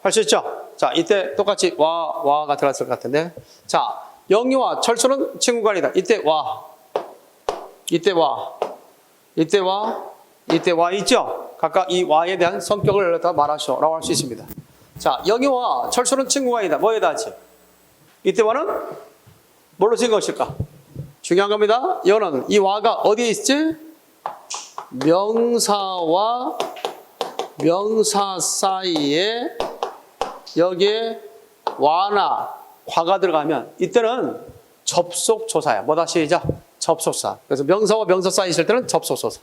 할 수 있죠? 자, 이때 똑같이 와가 들어갔을 것 같은데. 자, 영희와 철수는 친구가 아니다. 이때 와. 이때 와. 이때 와. 이때 와 있죠? 각각 이 와에 대한 성격을 다 말하시오라고 할 수 있습니다. 자, 영희와 철수는 친구가 아니다. 뭐에다 하지? 이때와는 뭘로 쓴 것일까? 중요한 겁니다. 이거는 이 와가 어디에 있지? 명사와 명사 사이에 여기에 와나 과가 들어가면 이때는 접속조사야. 뭐다 시작? 접속사. 그래서 명사와 명사 사이에 있을 때는 접속조사.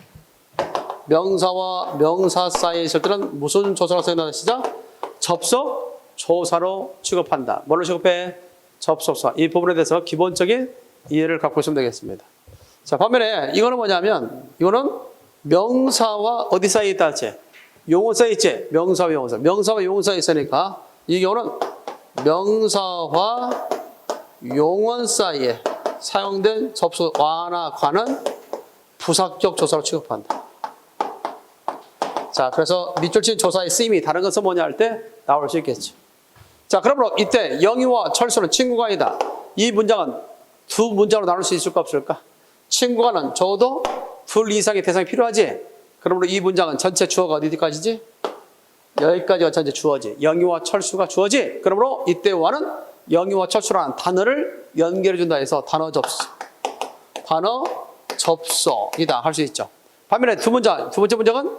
명사와 명사 사이에 있을 때는 무슨 조사로 생각하는 시작? 접속조사로 취급한다. 뭘로 취급해? 접속사. 이 부분에 대해서 기본적인 이해를 갖고 있으면 되겠습니다. 자, 반면에 이거는 뭐냐면 이거는 명사와 어디 사이에 있다 할지? 용어 사이에 있지? 명사와 용어 사이. 명사와 용어 사이에 있으니까 이 경우는 명사와 용언 사이에 사용된 접속어나 과는 부사격 조사로 취급한다. 자, 그래서 밑줄 친 조사의 쓰임이 다른 것은 뭐냐 할 때 나올 수 있겠죠. 자, 그러므로 이때 영희와 철수는 친구가 아니다. 이 문장은 두 문장으로 나눌 수 있을까 없을까? 친구가는 적어도 둘 이상의 대상이 필요하지. 그러므로 이 문장은 전체 주어가 어디까지지? 여기까지가 전체 주어지. 영희와 철수가 주어지. 그러므로 이때와는 영희와 철수라는 단어를 연결해 준다 해서 단어 접속이다 할 수 있죠. 반면에 두 번째 문장은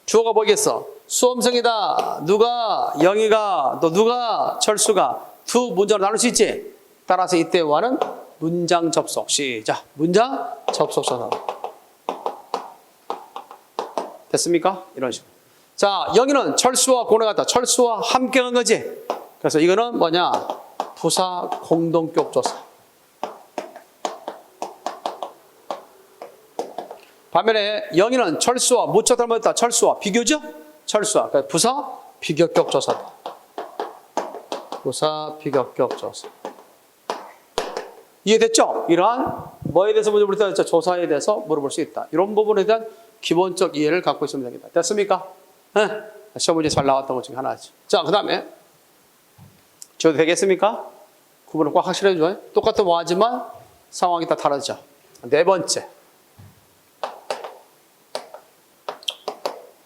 주어가 뭐겠어? 수험생이다. 누가 영희가 또 누가 철수가 두 문장으로 나눌 수 있지. 따라서 이때와는 문장 접속. 시작. 문장 접속사. 됐습니까? 이런 식으로. 자, 영희는 철수와 고래 같다. 철수와 함께 간 거지. 그래서 이거는 뭐냐? 부사 공동격 조사. 반면에 영희는 철수와 무척 닮았다. 철수와 비교죠? 철수와. 그러니까 부사 비교격 조사다. 부사 비교격 조사. 이해됐죠? 이러한 뭐에 대해서 물어볼 때 조사에 대해서 물어볼 수 있다. 이런 부분에 대한 기본적 이해를 갖고 있으면 됩니다. 됐습니까? 네. 시험 문제 잘 나왔던 것 중에 하나지. 자, 그 다음에 지워도 되겠습니까? 구분을 꼭 확실해 줘요. 똑같은 뭐하지만 상황이 다 다르죠. 네 번째.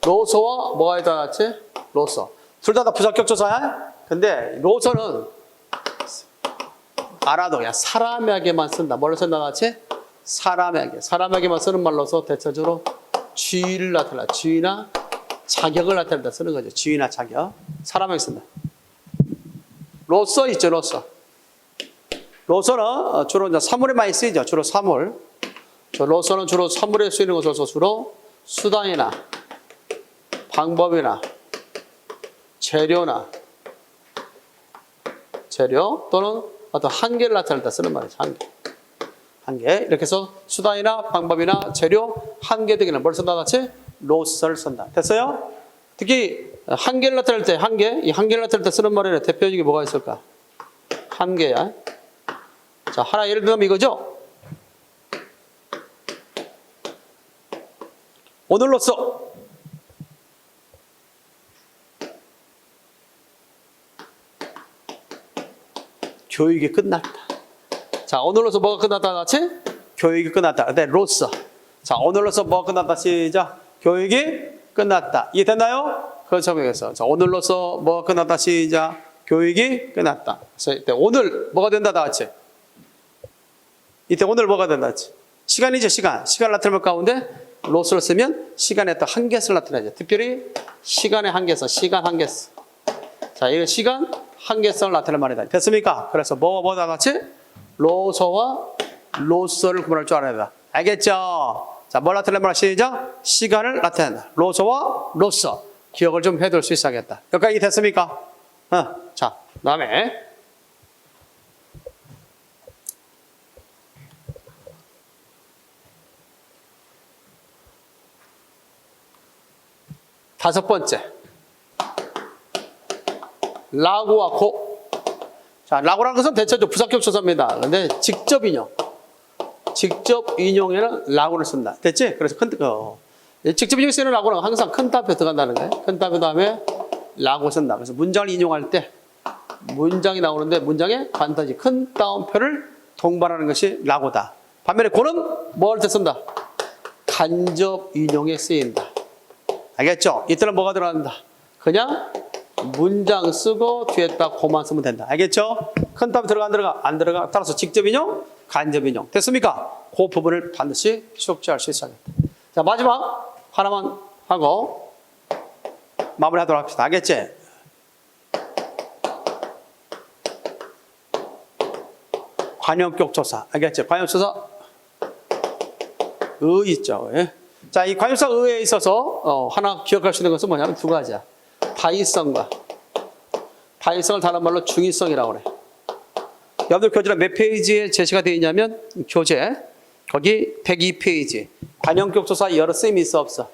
로서와 뭐가 있다같이? 로서. 둘 다 부사격 조사야? 근데 로서는 알아도 그냥 사람에게만 쓴다. 뭘 쓴다 같이? 사람에게만 쓰는 말로서 대체적으로 지위를 나타낸다. 지위나 자격을 나타낸다 쓰는 거죠. 지위나 자격. 사람에게 쓴다. 로서 있죠, 로서. 로서는 주로 이제 사물에 많이 쓰이죠. 주로 사물. 로서는 주로 사물에 쓰이는 것으로서 주로 수단이나 방법이나 재료 또는 어떤 한계를 나타낼 때 쓰는 말이죠. 한계. 이렇게 해서 수단이나 방법이나 재료, 한계 등에는 뭘 쓴다 같이? 로서를 쓴다. 됐어요? 특히 한계를 나타낼 때 이 한계를 나타낼 때 쓰는 말에는 대표적인 게 뭐가 있을까? 한계야. 자, 하나 예를 들면 이거죠? 오늘로써 교육이 끝났다. 자, 오늘로서 뭐가 끝났다 같이? 교육이 끝났다. 근데 로서. 자, 오늘로서 뭐가 끝났다. 시작. 교육이 끝났다. 이해됐나요? 그렇죠. 그래서 자, 오늘로서 뭐가 끝났다. 시작. 교육이 끝났다. 그래서 이때 오늘 뭐가 된다. 다 같이. 이때 오늘 뭐가 된다. 같이. 시간이죠. 시간을 나타낼 가운데 로스를 쓰면 시간의 또 한계수를 나타내죠. 특별히 시간의 한계수, 시간 한계수. 자, 이거 시간 한계성을 나타내는 말이다. 됐습니까? 그래서 뭐다 같이? 로서와 로서를 구분할 줄 알아야 된다. 알겠죠? 자, 뭘 나타내는 말 시작? 시간을 나타낸다. 로서와 로서. 기억을 좀 해둘 수 있어야겠다. 여기까지 됐습니까? 자, 그 다음에 다섯 번째. 라고와 고. 자, 라고라는 것은 대체적으로 부사격 조사입니다. 근데 직접 인용에는 라고를 쓴다. 됐지? 그래서 직접 인용 쓰는 라고는 항상 큰 따옴표 들어간다는 거예요. 큰 따옴표 다음에 라고 쓴다. 그래서 문장을 인용할 때 문장이 나오는데 문장에 반드시 큰 따옴표를 동반하는 것이 라고다. 반면에 고는 뭘 때 쓴다? 간접 인용에 쓰인다. 알겠죠? 이때는 뭐가 들어간다? 그냥 문장 쓰고 뒤에다 고만 쓰면 된다. 알겠죠? 큰 따옴 들어가 안 들어가 따라서 직접 인용, 간접 인용. 됐습니까? 그 부분을 반드시 숙지할 수 있어야겠다. 자, 마지막 하나만 하고 마무리하도록 합시다. 알겠지? 관용격 조사. 알겠지? 관용격 조사 의 있죠. 예? 자, 이 관용사 의에 있어서 하나 기억할 수 있는 것은 뭐냐면 두 가지야. 다의성을 다른 말로 중의성이라고 그래. 여러분들 교재는 몇 페이지에 제시가 되어 있냐면 교재 거기 102페이지 관형격소사 여러 쌤이 있어 없어?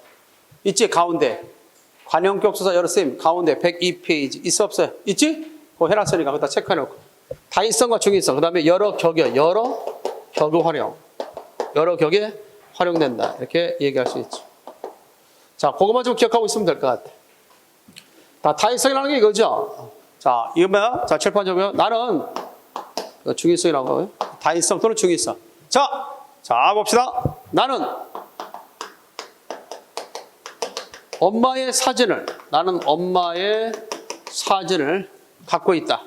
있지 가운데 관형격소사 여러 쌤 가운데 102페이지 있어 없어요? 있지? 그거 해놨으니까 거기다 체크해놓고 다인성과 중인성 그 다음에 여러 격여 활용 여러 격에 활용된다 이렇게 얘기할 수 있죠. 자 그것만 좀 기억하고 있으면 될 것 같아. 다인성이라는 게 이거죠. 자 이거 뭐야? 자 칠판적으로 나는 중인성이라고 하고요. 다인성 또는 중인성. 자 봅시다. 나는 엄마의 사진을 갖고 있다.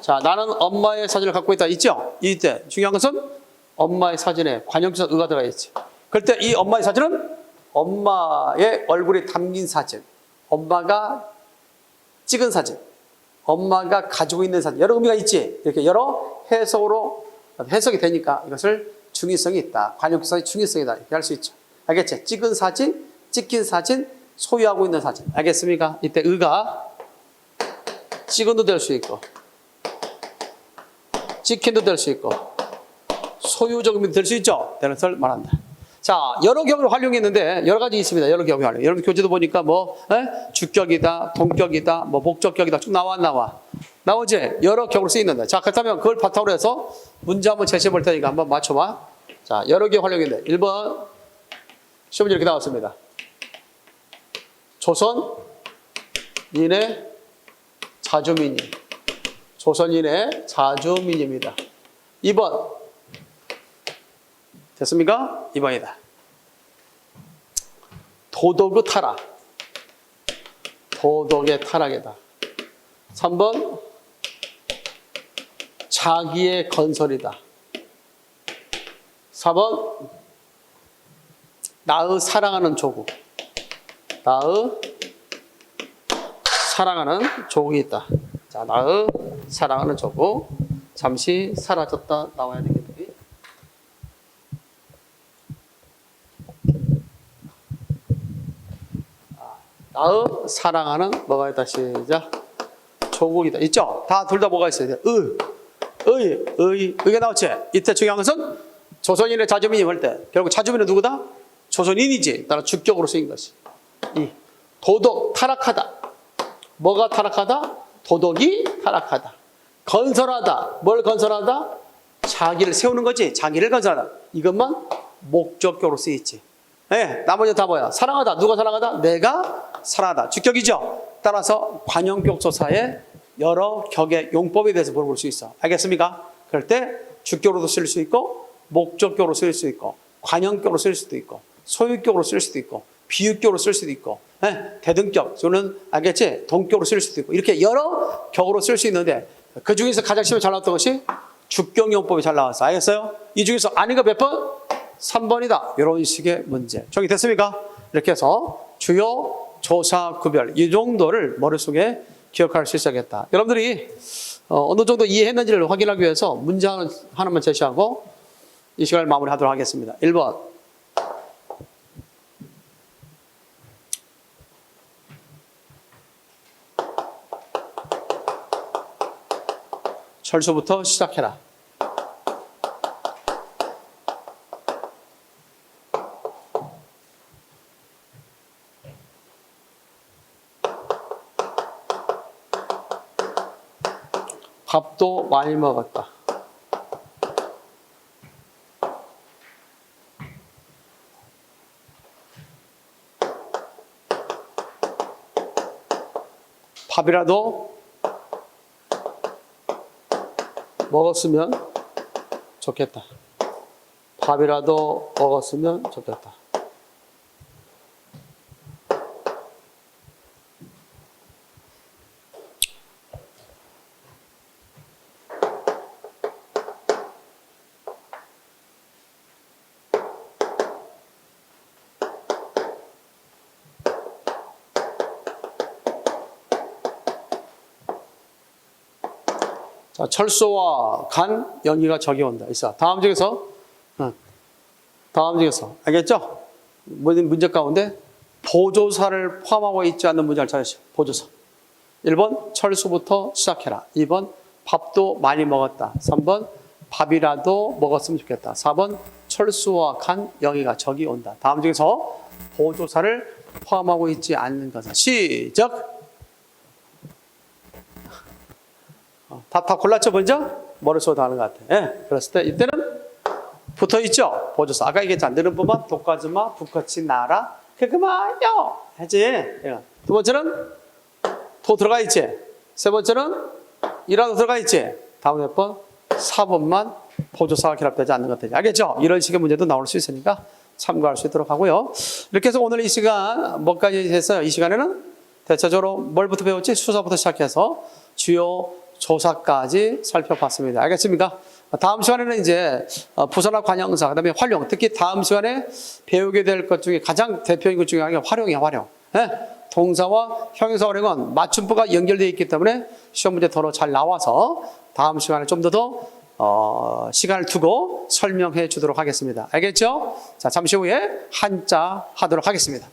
자, 나는 엄마의 사진을 갖고 있다. 있죠? 이때 중요한 것은 엄마의 사진에 관형지사 의가 들어가 있지. 그럴 때 이 엄마의 사진은 엄마의 얼굴이 담긴 사진, 엄마가 찍은 사진, 엄마가 가지고 있는 사진, 여러 의미가 있지. 이렇게 여러 해석이 되니까 이것을 중의성이 있다. 관형지사의 중의성이다. 이렇게 할 수 있죠. 알겠지? 찍은 사진, 찍힌 사진, 소유하고 있는 사진. 알겠습니까? 이때 의가 찍은도 될 수 있고, 찍힌도 될 수 있고, 소유적 의미도 될 수 있죠. 되는 것을 말한다. 자, 여러 격을 활용했는데 여러 가지 있습니다. 여러 격을 활용. 여러분 교재도 보니까 주격이다, 동격이다, 목적격이다 쭉 나오지? 여러 격으로 쓰이는데. 자, 그렇다면 그걸 바탕으로 해서 문제 한번 제시해 볼 테니까 한번 맞춰봐. 자, 여러 격 활용했는데 1번 시험문제 이렇게 나왔습니다. 조선인의 자주민입니다. 2번 됐습니까? 2번이다. 도덕의 타락. 도덕의 타락이다. 3번 자기의 건설이다. 4번 나의 사랑하는 조국. 나의 사랑하는 조국이 있다. 자, 나의 사랑하는 조국. 잠시 사라졌다 나와야 되겠네. 나의 사랑하는 뭐가 있다 시작. 조국이다. 있죠? 둘 다 뭐가 있어요? 의가 나왔지? 이때 중요한 것은 조선인의 자주민이 할 때 결국 자주민은 누구다? 조선인이지. 따라 주격으로 쓰인 것이. 도덕 타락하다. 뭐가 타락하다? 도덕이 타락하다. 건설하다. 뭘 건설하다? 자기를 세우는 거지. 자기를 건설하다. 이것만 목적격으로 쓰이지. 네, 나머지 다 뭐야? 사랑하다. 누가 사랑하다? 내가 사랑하다. 주격이죠. 따라서 관형격소사의 여러 격의 용법에 대해서 물어볼 수 있어. 알겠습니까? 그럴 때 주격으로도 쓸 수 있고 목적격으로 쓸 수 있고 관형격으로 쓸 수도 있고 소유격으로 쓸 수도 있고 비유격으로 쓸 수도 있고 대등격, 저는 알겠지? 동격으로 쓸 수도 있고 이렇게 여러 격으로 쓸 수 있는데 그 중에서 가장 시험에 잘 나왔던 것이 주격용법이 잘 나왔어. 알겠어요? 이 중에서 아닌 거 몇 번? 3번이다. 이런 식의 문제. 정리됐습니까? 이렇게 해서 주요, 조사, 구별 이 정도를 머릿속에 기억할 수 있어야겠다. 여러분들이 어느 정도 이해했는지를 확인하기 위해서 문제 하나만 제시하고 이 시간을 마무리하도록 하겠습니다. 1번 철수부터 시작해라. 밥도 많이 먹었다. 밥이라도 먹었으면 좋겠다. 밥이라도 먹었으면 좋겠다. 자, 철소와 간, 연기가 적이 온다. 있어. 다음 중에서 알겠죠? 문제 가운데 보조사를 포함하고 있지 않는 문제를 찾으시오. 보조사. 1번 철수부터 시작해라. 2번 밥도 많이 먹었다. 3번 밥이라도 먹었으면 좋겠다. 4번 철수와 간, 영희가 적이 온다. 다음 중에서 보조사를 포함하고 있지 않는 것은 시작. 답 골랐죠 먼저? 머릿속으로 다 하는 것 같아. 예, 그랬을 때 이때는 붙어 있죠. 보조사. 아까 얘기했잖아. 느는 법은 독가즈마 북같이 나라 그만요 하지. 예. 두 번째는 도 들어가 있지. 세 번째는 이라도 들어가 있지. 다음 몇 번? 4번만 보조사가 결합되지 않는 것 되지. 알겠죠? 이런 식의 문제도 나올 수 있으니까 참고할 수 있도록 하고요. 이렇게 해서 오늘 이 시간 뭐까지 했어요? 이 시간에는 대체적으로 뭘부터 배웠지? 수사부터 시작해서 주요 조사까지 살펴봤습니다. 알겠습니까? 다음 시간에는 이제 부사나 관형사, 그 다음에 활용, 특히 다음 시간에 배우게 될 것 중에 가장 대표적인 것 중에 하나가 활용이야, 활용. 예? 동사와 형용사 활용은 맞춤법과 연결되어 있기 때문에 시험 문제 더러 잘 나와서 다음 시간에 좀 더 시간을 두고 설명해 주도록 하겠습니다. 알겠죠? 자, 잠시 후에 한자 하도록 하겠습니다.